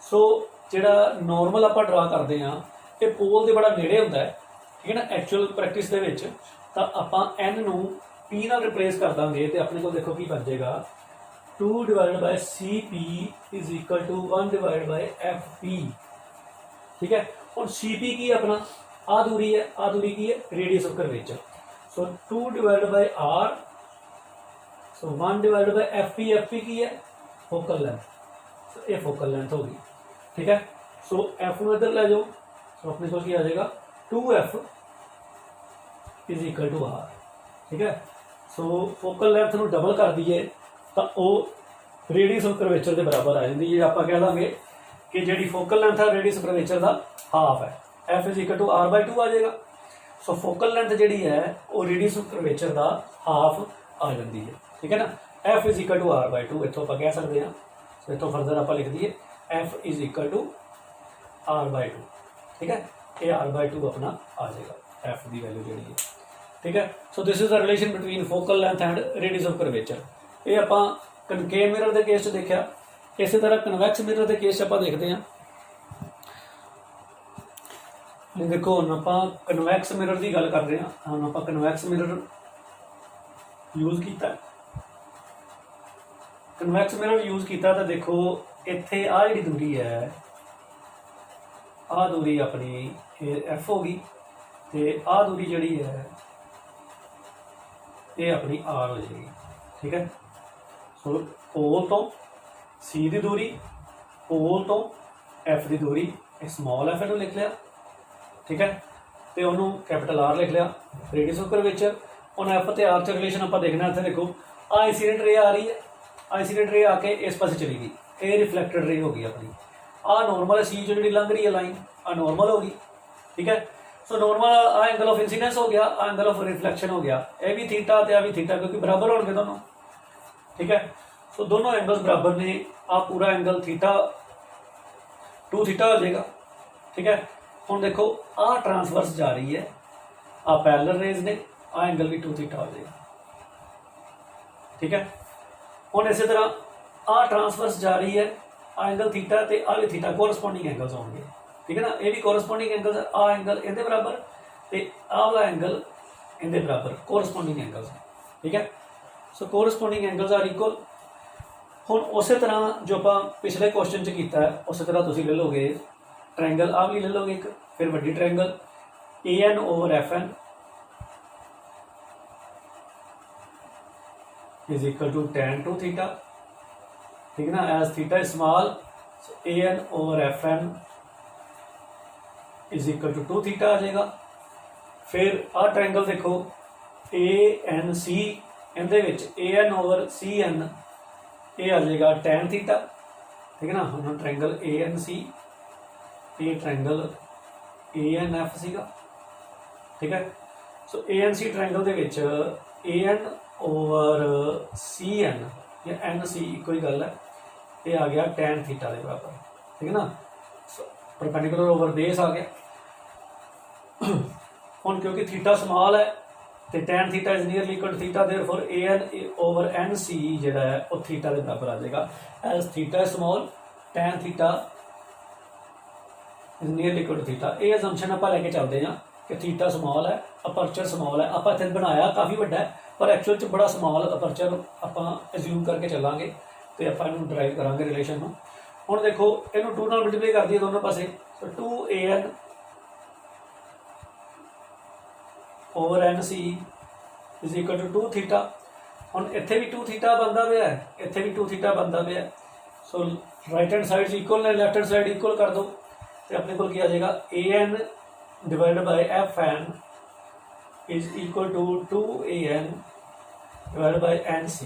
सो जिहड़ा नॉर्मल आपां ड्रा करते हैं ये पोल के बड़ा नेड़े होंदा है। ठीक है ना, एक्चुअल प्रैक्टिस दे विच तां आपां N नूं P नाल रिप्लेस कर देंगे तो अपने को देखो की बन जाएगा 2 divided by CP is equal to 1 divided by FP। ठीक है, और CP की अपना आ दूरी है, आ दूरी की है radius of curvature. So 2 divided bye R, so 1 divided by FP, FP की है फोकल लेंथ, तो ये फोकल लेंथ होगी। ठीक है, सो F में इधर ले जाओ, सो अपने को क्या आ जाएगा 2F is equal to R। ठीक है, सो फोकल लेंथ में डबल कर दीए तो वह रेडियस ऑफ कर्वेचर के बराबर आ जाती है। आप कह देंगे कि जी फोकल लेंथ है रेडियस ऑफ कर्वेचर का हाफ है, F is equal to R/2 आ जाएगा। सो फोकल लेंथ जी है वो रेडियस ऑफ कर्वेचर का हाफ आ जाती है। ठीक है ना। F is equal to R by two इतों आप कह सकते हैं। सो इतों फर्दर आप लिख दिए F is equal to R by two, ठीक है। ये आर बाय टू अपना आ जाएगा एफ की वैल्यू जी है, ठीक है। So this is the relation between focal length and radius of curvature. ये आप कनकेव मिरर के केस देखा, इस तरह कन्वैक्स मिरर के केस आप देखते हैं। देखो हम आप कन्वैक्स मिरर की गल कर रहे हैं, हम आप कन्वैक्स मिरर यूज किया, कन्वैक्स मिरर यूज किया तो देखो इत्थे आ जी दूरी है, आ दूरी अपनी एफ होगी, तो आ दूरी जी है ये अपनी आर हो जाएगी, ठीक है। सो पोल तो सी की दूरी, पोल तो एफ की दूरी, स्मॉल एफ इनू लिख लिया, ठीक है। तो उन्होंने कैपिटल आर लिख लिया, रेडियस ऑफ कर्वेचर। हम एफ तो आर च रिलेशन आप देखना, इतने देखो आ इंसीडेंट रे आ रही है, आ इंसीडेंट रे आके इस पास चली गई, ये रिफ्लैक्टेड रे होगी अपनी। आ नॉर्मल है, सी जो जी लंघ रही है लाइन आ नॉर्मल होगी, ठीक है। सो नॉर्मल आ एंगल ऑफ इंसीडेंस हो गया, आ एंगल ऑफ रिफ्लैक्शन हो गया, ये भी थीटा तो भी थीटा क्योंकि बराबर हो गए दोनों, ठीक है। सो दोनों एंगल्स बराबर ने, आ पूरा एंगल थीटा 2 थीटा हो जाएगा, ठीक है। हम देखो आ ट्रांसवर्स जा रही है, आ पैरेलल रेज ने, आ एंगल भी 2 थीटा हो जाएगा, ठीक है। हम इस तरह आ ट्रांसवर्स जा रही है, आ एंगल थीटा तो आ भी थीटा कोरसपोंडिंग एंगल्स होंगे, ठीक है ना। ये भी कोरसपोंडिंग एंगल्स, आ एंगल इहदे बराबर तो आ वाला एंगल इहदे बराबर, कोरसपोंडिंग एंगल्स, ठीक है। सो कोरसपोंडिंग एंगल्स आर इक्वल। हम उस तरह जो आप पिछले क्वेश्चन किया है उस तरह तुम ले लोगे ट्रायंगल, आ भी ले लोगे एक, फिर वड्डी triangle A N over F N is equal to tan 2 theta, ठीक है ना। As theta is small, A N over F N is equal to 2 theta आ जाएगा। फिर आ ट्रायंगल देखो ए एन सी, इहदे A N over C N ये आ जाएगा tan थीटा, ठीक है ना। हम ट्रायंगल ए एन सी, ये ट्रायंगल ए एन एफ सीगा, ठीक है। So A N C triangle A N over C N या एन सी इको ही गल है, ये आ गया tan थीटा के बराबर, ठीक है ना। परपेंडिकुलर ओवर बेस आ गया। हम क्योंकि थीटा स्मॉल है तो tan theta is nearly equal to theta, therefore A N over N C जो है वो थीटा के बराबर आ जाएगा। As theta small tan theta is nearly equal to theta. ये असम्पशन आप लेके चलते हैं कि थीटा स्मॉल है, अपर्चर स्मॉल है, आप इतने बनाया काफ़ी बड़ा है पर एक्चुअल च बड़ा स्मॉल अपर्चर आप एज्यूम करके चलांगे तो आप ड्राइव करांगे रिलेशन में। हम देखो इन 2 नाल मल्टीप्लाई कर दिए दोनों पासे, तो 2an over N C is equal to 2 theta. हम इत्थे भी 2 थीटा बनता पाया है, इत्थे भी 2 थीटा बनता पाया। So right hand side equal ने, लैफ्ट हैंड साइड इक्वल कर दो तो अपने को क्या आ जाएगा A N divided by F N is equal to 2an divided by N C.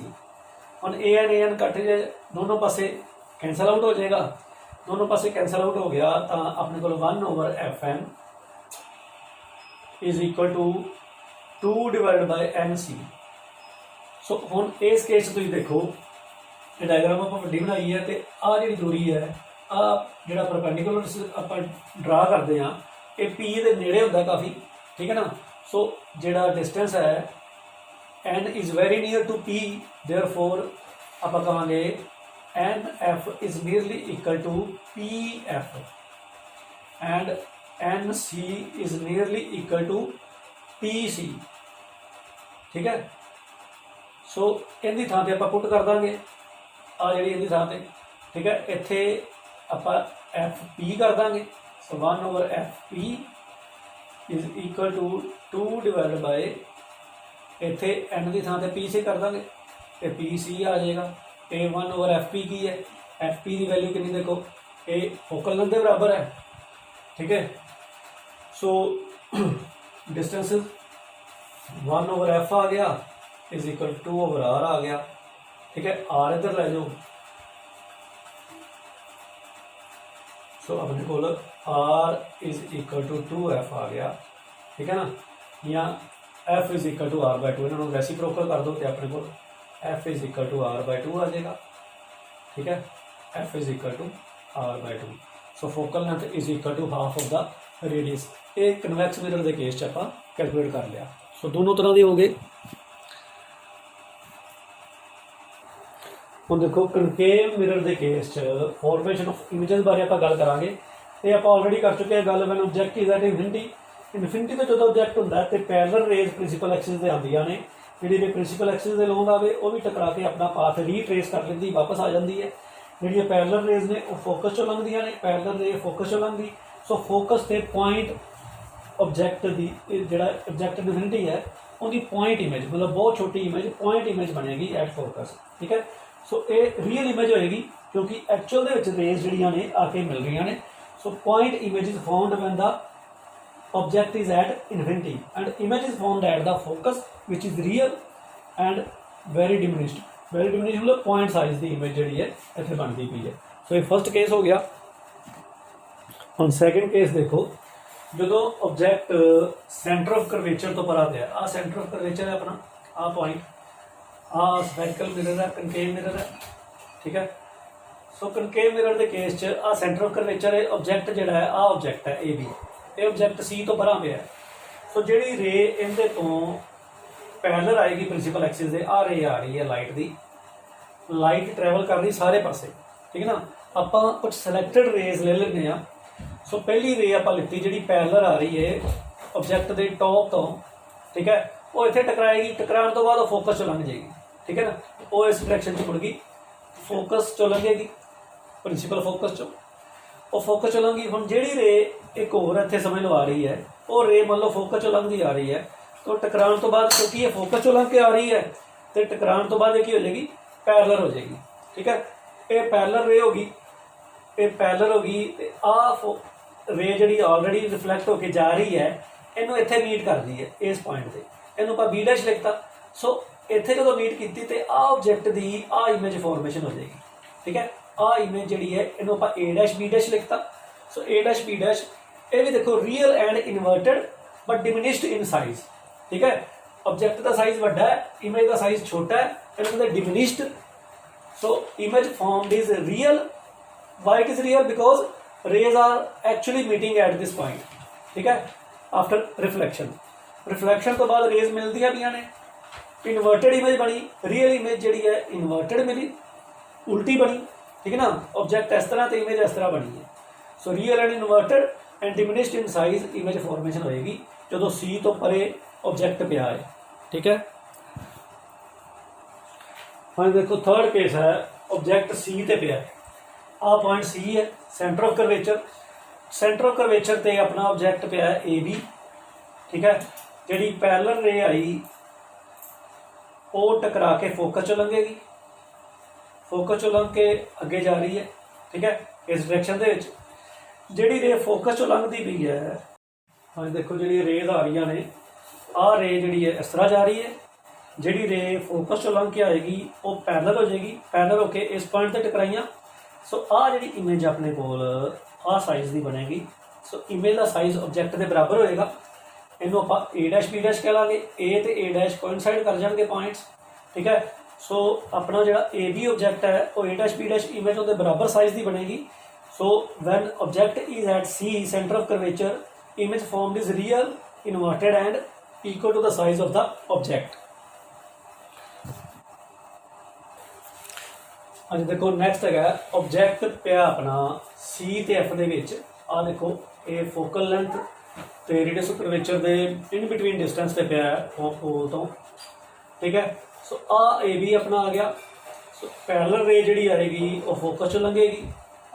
हम ए एन कट जाए, दोनों पासे कैंसल आउट हो जाएगा, दोनों पासे कैंसल आउट हो गया तो अपने को 1 over F N is equal to 2 divided by N C. So हम इस केस तुम देखो ये डायग्राम आप वड्डी बनाई है तो आ जी दूरी है, आ जो परपेंडिकुलर आप ड्रा करते हैं ये पी के नेड़े होता काफ़ी, ठीक है ना। सो जो डिस्टेंस है N is very near to P, therefore आप कहांगे N F is nearly equal to P F and N C is nearly equal to P C, ठीक है। सो इनकी थां ते आपां पुट कर देंगे आ जी इनकी थां ते, ठीक है। इत्थे आपां एफ पी कर देंगे, so 1 over F P is equal to 2 divide by इत्थे एन की थां ते पी सी कर देंगे तो पी सी आ जाएगा। ए 1 ओवर एफ पी की है, एफ पी की वैल्यू कितनी देखो ये फोकल लेंथ के बराबर है, ठीक है। सो डिस्टेंस 1 ओवर एफ आ गया इज इक्वल 2 ओवर आर आ गया, ठीक है। आर इधर ले जाओ, सो अपने को R is equal to 2f आ गया, ठीक है ना। या F is equal to R by 2, इन्होंने रेसिप्रोकल कर दो तो अपने को F is equal to R by 2 आ जाएगा, ठीक है, F is equal to R by 2। So focal length is equal to half of the radius. ये कन्वैक्स मिरर के केस आप कैलकुलेट कर लिया। सो दोनों तरह के हो गए। ਹੁਣ देखो कनकेव मिरर के केस फॉर्मेशन ऑफ इमेजेस बारे आप गल करांगे। ये आप ऑलरेडी कर चुके हैं गल। When object is at infinity तो जो ऑब्जैक्ट होंगे तो पैरेलल रेज प्रिंसीपल एक्सिस से आदि ने, जी प्रिंसीपल एक्सिस के लॉन्ग आवे वो भी टकरा के अपना पाथ रीट्रेस कर लेंदी, वापस आ जाती है। जी पैरेलल रेज ने वो फोकस चो लंघदियां ने, पैरेलल रे फोकस चो लंघदी। सो फोकस से पॉइंट ऑब्जैक्ट की जो ऑब्जैक्ट इनफिनिटी है उनकी पॉइंट इमेज, मतलब बहुत छोटी इमेज पॉइंट इमेज बनेगी एट फोकस, ठीक है। सो ये रियल इमेज होएगी क्योंकि एक्चुअल दे रेज जड़ियां ने आके मिल रही ने। So point image is found when the object is at infinity and image is found at the focus which is real and very diminished. Very diminished मतलब point size की image जी है इतने बनती पई है। सो ये फर्स्ट केस हो गया। हम सैकेंड केस देखो, जो ऑब्जैक्ट सेंटर ऑफ करवेचर तो परा पे आ सेंटर ऑफ करवेचर है अपना, आ पॉइंट स्फेरिकल मिरर है, कनकेव मिरर है, ठीक है। सो कनकेव मिरर के केस आ सेंटर ऑफ करवेचर है, ऑब्जैक्ट जो है आ ऑब्जैक्ट है ए बी, ये ऑब्जैक्ट सी तो परा पे है। सो जी रे इहदे तो पैरेलल आएगी प्रिंसीपल एक्सिस से, आ रे आ रही है लाइट की, लाइट ट्रैवल कर रही सारे पासे, ठीक है ना। आप कुछ सिलेक्टेड रेज ले लेंगे। सो पहली रे आप लिखी जी पैरेलल आ रही है ऑब्जैक्ट के टॉप तो, ठीक है, वो इतने टकराएगी, टकराने तो बाद फोकस चो लंघ जाएगी, ठीक है ना। वो इस डायरेक्शन च मुड़ गई, फोकस चो लंघेगी, प्रिंसीपल फोकस चो वो फोकस चो लंघी। हम जी रे एक होर इतने समझ लो आ रही है, वो रे मान लो फोकस चो लंघदी आ रही है, तो टकराने तो बाद क्योंकि ये फोकस चो लंघ के आ रही है तो टकराने तो बाद ये हो जाएगी, पैरेलल हो जाएगी, ठीक है। ये पैरेलल रे होगी, ये पैरेलल होगी, आ रे जी ऑलरेडी रिफ्लैक्ट होकर जा रही है, इनू इतने मीट कर दी है इस पॉइंट से, इनू आप बी डैश लिखता। सो इतने जो मीट की तो आ ऑब्जैक्ट की आ इमेज फॉर्मेशन हो जाएगी, ठीक है। आ इमेज जी है इनू आप ए डैश बी डैश लिखता। सो ए डैश बी डैश ये भी देखो real and inverted but diminished in size, ठीक है। ऑब्जैक्ट का साइज वड्डा है, इमेज का साइज छोटा है, इन्होंने diminished. So image formed is real. Why it is real? Because rays are actually meeting at this point, ठीक है। आफ्टर रिफ्लैक्शन, रिफ्लैक्शन तो बाद रेज मिलती भी ने, इनवर्टेड इमेज बनी, रियल इमेज जी है इनवर्टेड मिली, उल्टी बनी, ठीक है ना। ऑब्जैक्ट इस तरह तो इमेज इस तरह बनी है। So real and inverted and diminished in size image formation होएगी जो सी तो परे ऑब्जैक्ट पिया है, ठीक है। हाँ देखो थर्ड केस है, ऑब्जैक्ट सी ते पिया है, आ पॉइंट सी है centre of curvature, centre of curvature ते अपना ऑब्जैक्ट पिया है ए बी, ठीक है। जी पैरेलल रे आई वो टकरा के फोकस चो लंघेगी, फोकस चो लंघ के अगे जा रही है, ठीक है, इस डायरेक्शन के जी रे फोकस चो लंघती पई है। हाँ देखो जी रेज आ रही ने, आ रे जी है इस तरह जा रही है, जी रे फोकस चो लंघ के आएगी वो पैरेलल हो जाएगी, पैरेलल होके इस पॉइंट से टकराइया। सो आ जी इमेज अपने कोल आ साइज की बनेगी। सो इमेज का साइज ऑब्जैक्ट के बराबर होएगा, इनू आप ए डैश बी डैश कह लाँगे, ए तो ए डैश कोइंसाइड कर जाएंगे पॉइंट्स, ठीक है। सो अपना जो ए बी ऑब्जैक्ट है वो A dash B dash image उसके बराबर साइज की बनेगी। So when object is at C centre of curvature image formed is real inverted and equal to the size of the object. अच्छा देखो next है object पिया अपना सी ते एफ दे विच, आ देखो ये फोकल लेंथ तो radius of curvature they in between distance पे पिया है पोल तो, ठीक है। सो आ ए बी अपना आ गया। सो पैरेलल रे जी आएगी वो फोकस चो लंघेगी,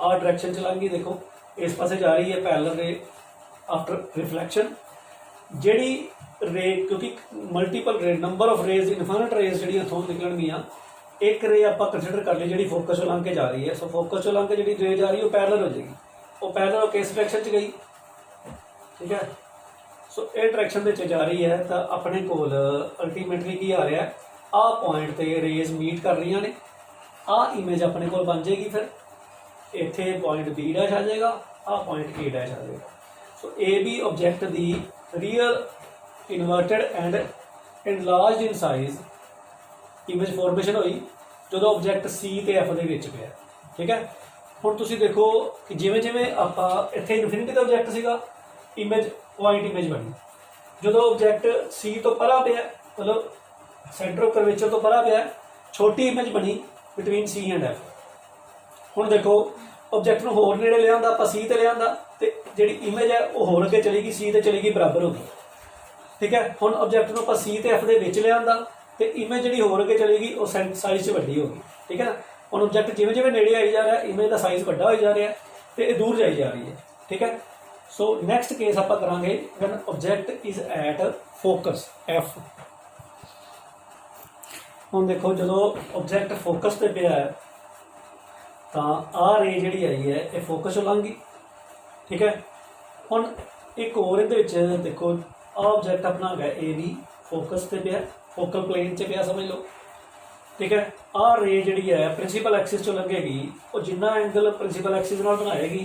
आ डायरेक्शन च लंघी, देखो इस पासे जा रही है पैरेलल रे आफ्टर रिफ्लैक्शन। जी रे क्योंकि multiple ray number of rays infinite rays जी इतों निकलणगियां, एक रे आप कंसीडर कर ली जी फोकस चो लंघ के जा रही है। सो फोकस चो लंघ के जी रे जा रही है वो पैरेलल हो जाएगी, वो पैरेलल होकर इस डायरेक्शन च गई, ठीक है। सो ये डायरेक्शन में जा रही है तो अपने कोल अल्टीमेटली की आ रहा है, आ पॉइंट ते रेज मीट कर रही ने, आ इमेज अपने को बन जाएगी, फिर इत्थे पॉइंट बी डैश आ जाएगा, आ पॉइंट ए डैश आ जाएगा। सो ए बी ऑब्जैक्ट की real inverted and enlarged in size image formation ਹੋਈ ਜਦੋਂ ਆਬਜੈਕਟ ਸੀ ਤੇ ਐਫ ਦੇ ਵਿੱਚ ਪਿਆ। ਠੀਕ ਹੈ, ਹੁਣ ਤੁਸੀਂ ਦੇਖੋ ਕਿ ਜਿਵੇਂ ਜਿਵੇਂ ਆਪਾਂ ਇੱਥੇ ਇਨਫਿਨਿਟੀ ਦਾ ਆਬਜੈਕਟ ਸੀਗਾ, ਇਮੇਜ ਪੁਆਇੰਟ ਇਮੇਜ ਬਣੀ। ਜਦੋਂ ਆਬਜੈਕਟ ਸੀ ਤੋਂ ਪਰਾਂ ਪਿਆ, ਮਤਲਬ ਸੈਂਟਰ ਆਫ ਕਰਵੇਚਰ ਤੋਂ ਪਰਾਂ ਪਿਆ, ਛੋਟੀ ਇਮੇਜ ਬਣੀ ਬਿਟਵੀਨ ਸੀ ਐਂਡ ਐਫ। ਹੁਣ ਦੇਖੋ ਆਬਜੈਕਟ ਨੂੰ ਹੋਰ ਨੇੜੇ ਲਿਆਂਦਾ, ਆਪਾਂ ਸੀ ਤੇ ਲਿਆਂਦਾ, ਤੇ ਜਿਹੜੀ ਇਮੇਜ ਹੈ ਉਹ ਹੋਰ ਅੱਗੇ ਚਲੀ ਗਈ, ਸੀ ਤੇ ਚਲੀ ਗਈ, ਬਰਾਬਰ ਹੋ ਗਈ। ਠੀਕ ਹੈ, ਹੁਣ ਆਬਜੈਕਟ ਨੂੰ ਆਪਾਂ ਸੀ ਤੇ ਐਫ ਦੇ ਵਿੱਚ ਲਿਆਂਦਾ ਤੇ ਇਮੇਜ ਜਿਹੜੀ ਹੋਰ ਅੱਗੇ ਚਲੀ ਗਈ ਉਹ ਸਾਈਜ਼ 'ਚ ਵੱਡੀ ਹੋ ਗਈ। ਠੀਕ ਹੈ ਨਾ, ਹੁਣ ਆਬਜੈਕਟ ਜਿਵੇਂ ਜਿਵੇਂ ਨੇੜੇ ਆਈ ਜਾ ਰਿਹਾ, ਇਮੇਜ ਦਾ ਸਾਈਜ਼ ਵੱਡਾ ਹੋਈ ਜਾ ਰਿਹਾ ਤੇ ਇਹ ਦੂਰ ਜਾਈ ਜਾ ਰਹੀ ਹੈ। ਠੀਕ ਹੈ, ਸੋ ਨੈਕਸਟ ਕੇਸ ਆਪਾਂ ਕਰਾਂਗੇ when object is at focus F. ਹੁਣ ਦੇਖੋ ਜਦੋਂ ਆਬਜੈਕਟ ਫੋਕਸ ਤੇ ਪਿਆ ਹੈ ਤਾਂ ਆਹ ਰੇ ਜਿਹੜੀ ਆਈ ਹੈ ਇਹ ਫੋਕਸ ਚੋਂ ਲੰਘ ਗਈ। ਠੀਕ ਹੈ, ਹੁਣ ਇੱਕ ਹੋਰ ਇਹਦੇ ਵਿੱਚ ਦੇਖੋ ਆਹ ਆਬਜੈਕਟ ਆਪਣਾ ਹੈਗਾ ਏ ਬੀ, ਫੋਕਸ ਤੇ ਪਿਆ, ਫੋਕਲ ਪਲੇਨ 'ਚ ਪਿਆ ਸਮਝ ਲਓ। ਠੀਕ ਹੈ, ਆਹ ਰੇ ਜਿਹੜੀ ਹੈ ਪ੍ਰਿੰਸੀਪਲ ਐਕਸਿਸ ਚੋਂ ਲੰਘੇਗੀ, ਉਹ ਜਿੰਨਾ ਐਂਗਲ ਪ੍ਰਿੰਸੀਪਲ ਐਕਸਿਸ ਨਾਲ ਬਣਾਏਗੀ,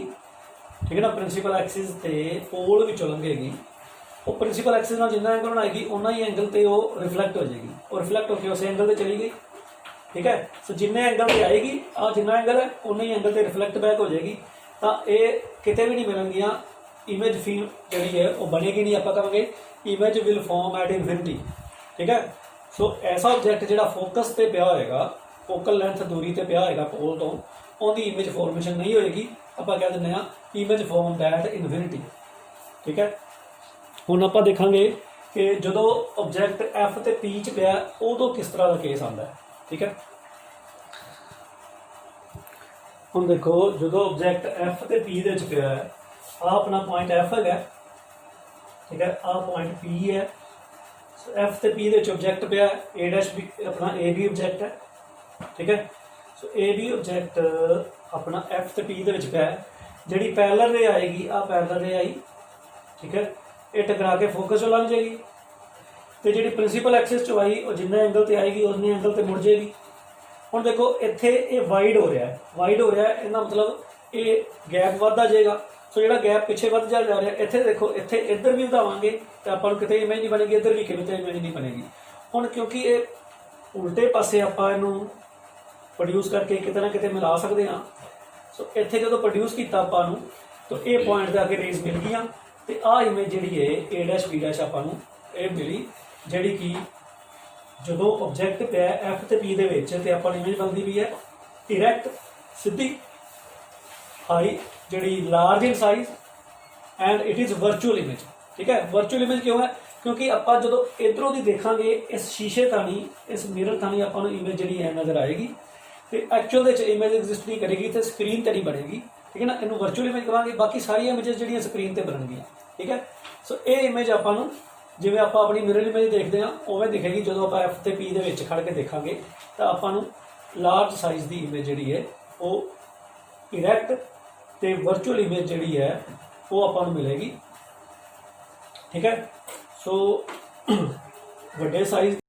ਠੀਕ ਹੈ ਨਾ, ਪ੍ਰਿੰਸੀਪਲ ਐਕਸਿਸ ਤੇ ਪੋਲ ਵਿੱਚੋਂ ਲੰਘੇਗੀ, ਉਹ ਪ੍ਰਿੰਸੀਪਲ ਐਕਸਿਸ ਨਾਲ ਜਿੰਨਾ ਐਂਗਲ ਬਣਾਏਗੀ ਉਨਾ ਹੀ ਐਂਗਲ ਤੇ ਉਹ ਰਿਫਲੈਕਟ ਹੋ ਜਾਏਗੀ, ਉਹ ਰਿਫਲੈਕਟ ਹੋ ਕੇ ਉਸੇ ਐਂਗਲ ਤੇ ਚਲੀ ਗਈ। ਠੀਕ ਹੈ, ਸੋ ਜਿੰਨੇ ਐਂਗਲ ਤੇ ਆਏਗੀ ਆ ਜਿੰਨਾ ਐਂਗਲ ਹੈ ਉਨਾ ਹੀ ਐਂਗਲ ਤੇ ਰਿਫਲੈਕਟ ਬੈਕ ਹੋ ਜਾਏਗੀ। ਤਾਂ ਇਹ ਕਿਤੇ ਵੀ ਨਹੀਂ ਮਿਲਣਗੀਆਂ, ਇਮੇਜ ਫੀਲ ਜਿਹੜੀ ਹੈ ਉਹ ਬਣੇਗੀ ਨਹੀਂ। ਆਪਾਂ ਕਹਾਂਗੇ image will form at infinity. ਠੀਕ ਹੈ, ਸੋ ਐਸਾ ਆਬਜੈਕਟ ਜਿਹੜਾ ਫੋਕਸ ਤੇ ਪਿਆ ਹੋਏਗਾ, ਫੋਕਲ ਲੈਂਥ ਦੂਰੀ ਤੇ ਪਿਆ ਹੋਏਗਾ ਪੋਲ ਤੋਂ, ਉਹਦੀ ਇਮੇਜ ਫਾਰਮੇਸ਼ਨ ਨਹੀਂ ਹੋਏਗੀ। ਆਪਾਂ ਕਹਿ ਦਿੰਦੇ ਹਾਂ ਇਮੇਜ ਫਾਰਮਡ ਐਟ ਇਨਫਿਨਿਟੀ। ਠੀਕ ਹੈ, ਹੁਣ ਆਪਾਂ ਦੇਖਾਂਗੇ ਕਿ ਜਦੋਂ ਆਬਜੈਕਟ ਐਫ ਤੇ ਪੀ 'ਚ ਪਿਆ ਉਦੋਂ ਕਿਸ ਤਰ੍ਹਾਂ ਦਾ ਕੇਸ ਆਉਂਦਾ ਹੈ। ਠੀਕ ਹੈ, ਹੁਣ ਦੇਖੋ ਜਦੋਂ ਆਬਜੈਕਟ ਐਫ ਤੇ ਪੀ ਦੇ ਵਿੱਚ ਪਿਆ ਹੈ, ਆਹ ਆਪਣਾ ਪੁਆਇੰਟ ਐਫ ਹੈਗਾ। ਠੀਕ ਹੈ, ਆਹ ਪੁਆਇੰਟ ਪੀ ਹੈ। ਸੋ ਐਫ ਤੇ ਪੀ ਦੇ ਵਿੱਚ ਆਬਜੈਕਟ ਪਿਆ, ਏ ਡੈਸ਼ ਵੀ ਆਪਣਾ ਏ ਬੀ ਆਬਜੈਕਟ ਹੈ। ਠੀਕ ਹੈ, ਸੋ ਏ ਬੀ ਆਬਜੈਕਟ ਆਪਣਾ ਐਫ ਤੇ ਪੀ ਦੇ ਵਿੱਚ ਪਿਆ, ਜਿਹੜੀ ਪੈਰਲਲ ਰੇ ਆਏਗੀ, ਆਹ ਪੈਰਲਲ ਰੇ ਆਈ। ਠੀਕ ਹੈ, ਇਹ ਟਕਰਾ ਕੇ ਫੋਕਸ ਚੋਂ ਲੰਘ ਜਾਏਗੀ ਤੇ ਜਿਹੜੀ ਪ੍ਰਿੰਸੀਪਲ ਐਕਸਿਸ ਚੋਂ ਆਈ ਉਹ ਜਿੰਨੇ ਐਂਗਲ ਤੇ ਆਏਗੀ ਉਨੇ ਐਂਗਲ ਤੇ ਮੁੜ ਜਾਏਗੀ। ਹੁਣ ਦੇਖੋ ਇੱਥੇ ਇਹ ਵਾਈਡ ਹੋ ਰਿਹਾ ਹੈ, ਵਾਈਡ ਹੋ ਰਿਹਾ, ਇਹਦਾ ਮਤਲਬ ਇਹ ਗੈਪ ਵੱਧਦਾ ਜਾਏਗਾ। ਸੋ ਜਿਹੜਾ ਗੈਪ ਪਿੱਛੇ ਵੱਧ ਜਾ ਰਿਹਾ, ਇੱਥੇ ਦੇਖੋ ਇੱਥੇ ਇੱਧਰ ਵੀ ਵਧਾਵਾਂਗੇ ਤਾਂ ਆਪਾਂ ਨੂੰ ਕਿਤੇ ਇਮੇਜ ਨਹੀਂ ਬਣੇਗੀ, ਇੱਧਰ ਵੀ ਕਿਤੇ ਇਮੇਜ ਨਹੀਂ ਬਣੇਗੀ। ਹੁਣ ਕਿਉਂਕਿ ਇਹ ਉਲਟੇ ਪਾਸੇ ਆਪਾਂ ਇਹਨੂੰ ਪ੍ਰੋਡਿਊਸ ਕਰਕੇ ਕਿਤੇ ਨਾ ਕਿਤੇ ਮਿਲਾ ਸਕਦੇ ਹਾਂ। ਸੋ ਇੱਥੇ ਜਦੋਂ ਪ੍ਰੋਡਿਊਸ ਕੀਤਾ ਆਪਾਂ ਨੂੰ ਤਾਂ ਇਹ ਪੁਆਇੰਟ ਤੇ ਆ ਕੇ ਰੇਜ਼ ਮਿਲ ਗਈਆਂ ਤੇ ਆਹ ਇਮੇਜ ਜਿਹੜੀ ਹੈ ਏ ਡੈਸ਼ ਬੀ ਡੈਸ਼ ਆਪਾਂ ਨੂੰ ਇਹ ਮਿਲੀ, ਜਿਹੜੀ ਕਿ ਜਦੋਂ ਆਬਜੈਕਟ ਪਿਆ ਐਫ ਤੇ ਪੀ ਦੇ ਵਿੱਚ ਤੇ ਆਪਾਂ ਨੂੰ ਇਮੇਜ ਬਣਦੀ ਵੀ ਹੈ ਇਰੈਕਟ, ਸਿੱਧੀ, ਹਾਈ, ਜਿਹੜੀ large in size and it is virtual image. ਠੀਕ ਹੈ, ਵਰਚੁਅਲ ਇਮੇਜ ਕਿਉਂ ਹੈ? ਕਿਉਂਕਿ ਆਪਾਂ ਜਦੋਂ ਇਧਰੋਂ ਦੀ ਦੇਖਾਂਗੇ ਇਸ ਸ਼ੀਸ਼ੇ ਥਾਣੀ, ਇਸ ਮਿਰਰ ਥਾਣੀ ਆਪਾਂ ਨੂੰ ਇਮੇਜ ਜਿਹੜੀ ਹੈ ਨਜ਼ਰ ਆਏਗੀ ਤੇ ਐਕਚੁਅਲ ਦੇ ਵਿੱਚ ਇਮੇਜ ਐਗਜ਼ਿਸਟ ਨਹੀਂ ਕਰੇਗੀ ਤੇ ਸਕਰੀਨ ਤੇ ਨਹੀਂ ਬਣੇਗੀ। ਠੀਕ ਹੈ ਨਾ, ਇਹਨੂੰ ਵਰਚੁਅਲ ਇਮੇਜ ਕਹਾਂਗੇ। ਬਾਕੀ ਸਾਰੀਆਂ ਇਮੇਜਸ ਜਿਹੜੀਆਂ ਸਕਰੀਨ ਤੇ ਬਣਨਗੀਆਂ। ਠੀਕ ਹੈ, ਸੋ ਇਹ ਇਮੇਜ ਆਪਾਂ ਨੂੰ ਜਿਵੇਂ ਆਪਾਂ ਆਪਣੀ ਮਿਰਰ ਇਮੇਜ ਦੇਖਦੇ ਹਾਂ ਉਵੇਂ ਦਿਖੇਗੀ। ਜਦੋਂ ਆਪਾਂ ਐਫ ਤੇ ਪੀ ਦੇ ਵਿੱਚ ਖੜ ਕੇ ਦੇਖਾਂਗੇ ਤਾਂ ਆਪਾਂ ਨੂੰ ਲਾਰਜ ਸਾਈਜ਼ ਦੀ ਇਮੇਜ ਜਿਹੜੀ ਹੈ ਉਹ ਇਰੈਕਟ ਤੇ ਵਰਚੁਅਲ ਇਮੇਜ ਜਿਹੜੀ ਹੈ ਉਹ ਆਪਾਂ ਨੂੰ ਮਿਲੇਗੀ। ਠੀਕ ਹੈ, ਸੋ ਵੱਡੇ ਸਾਈਜ਼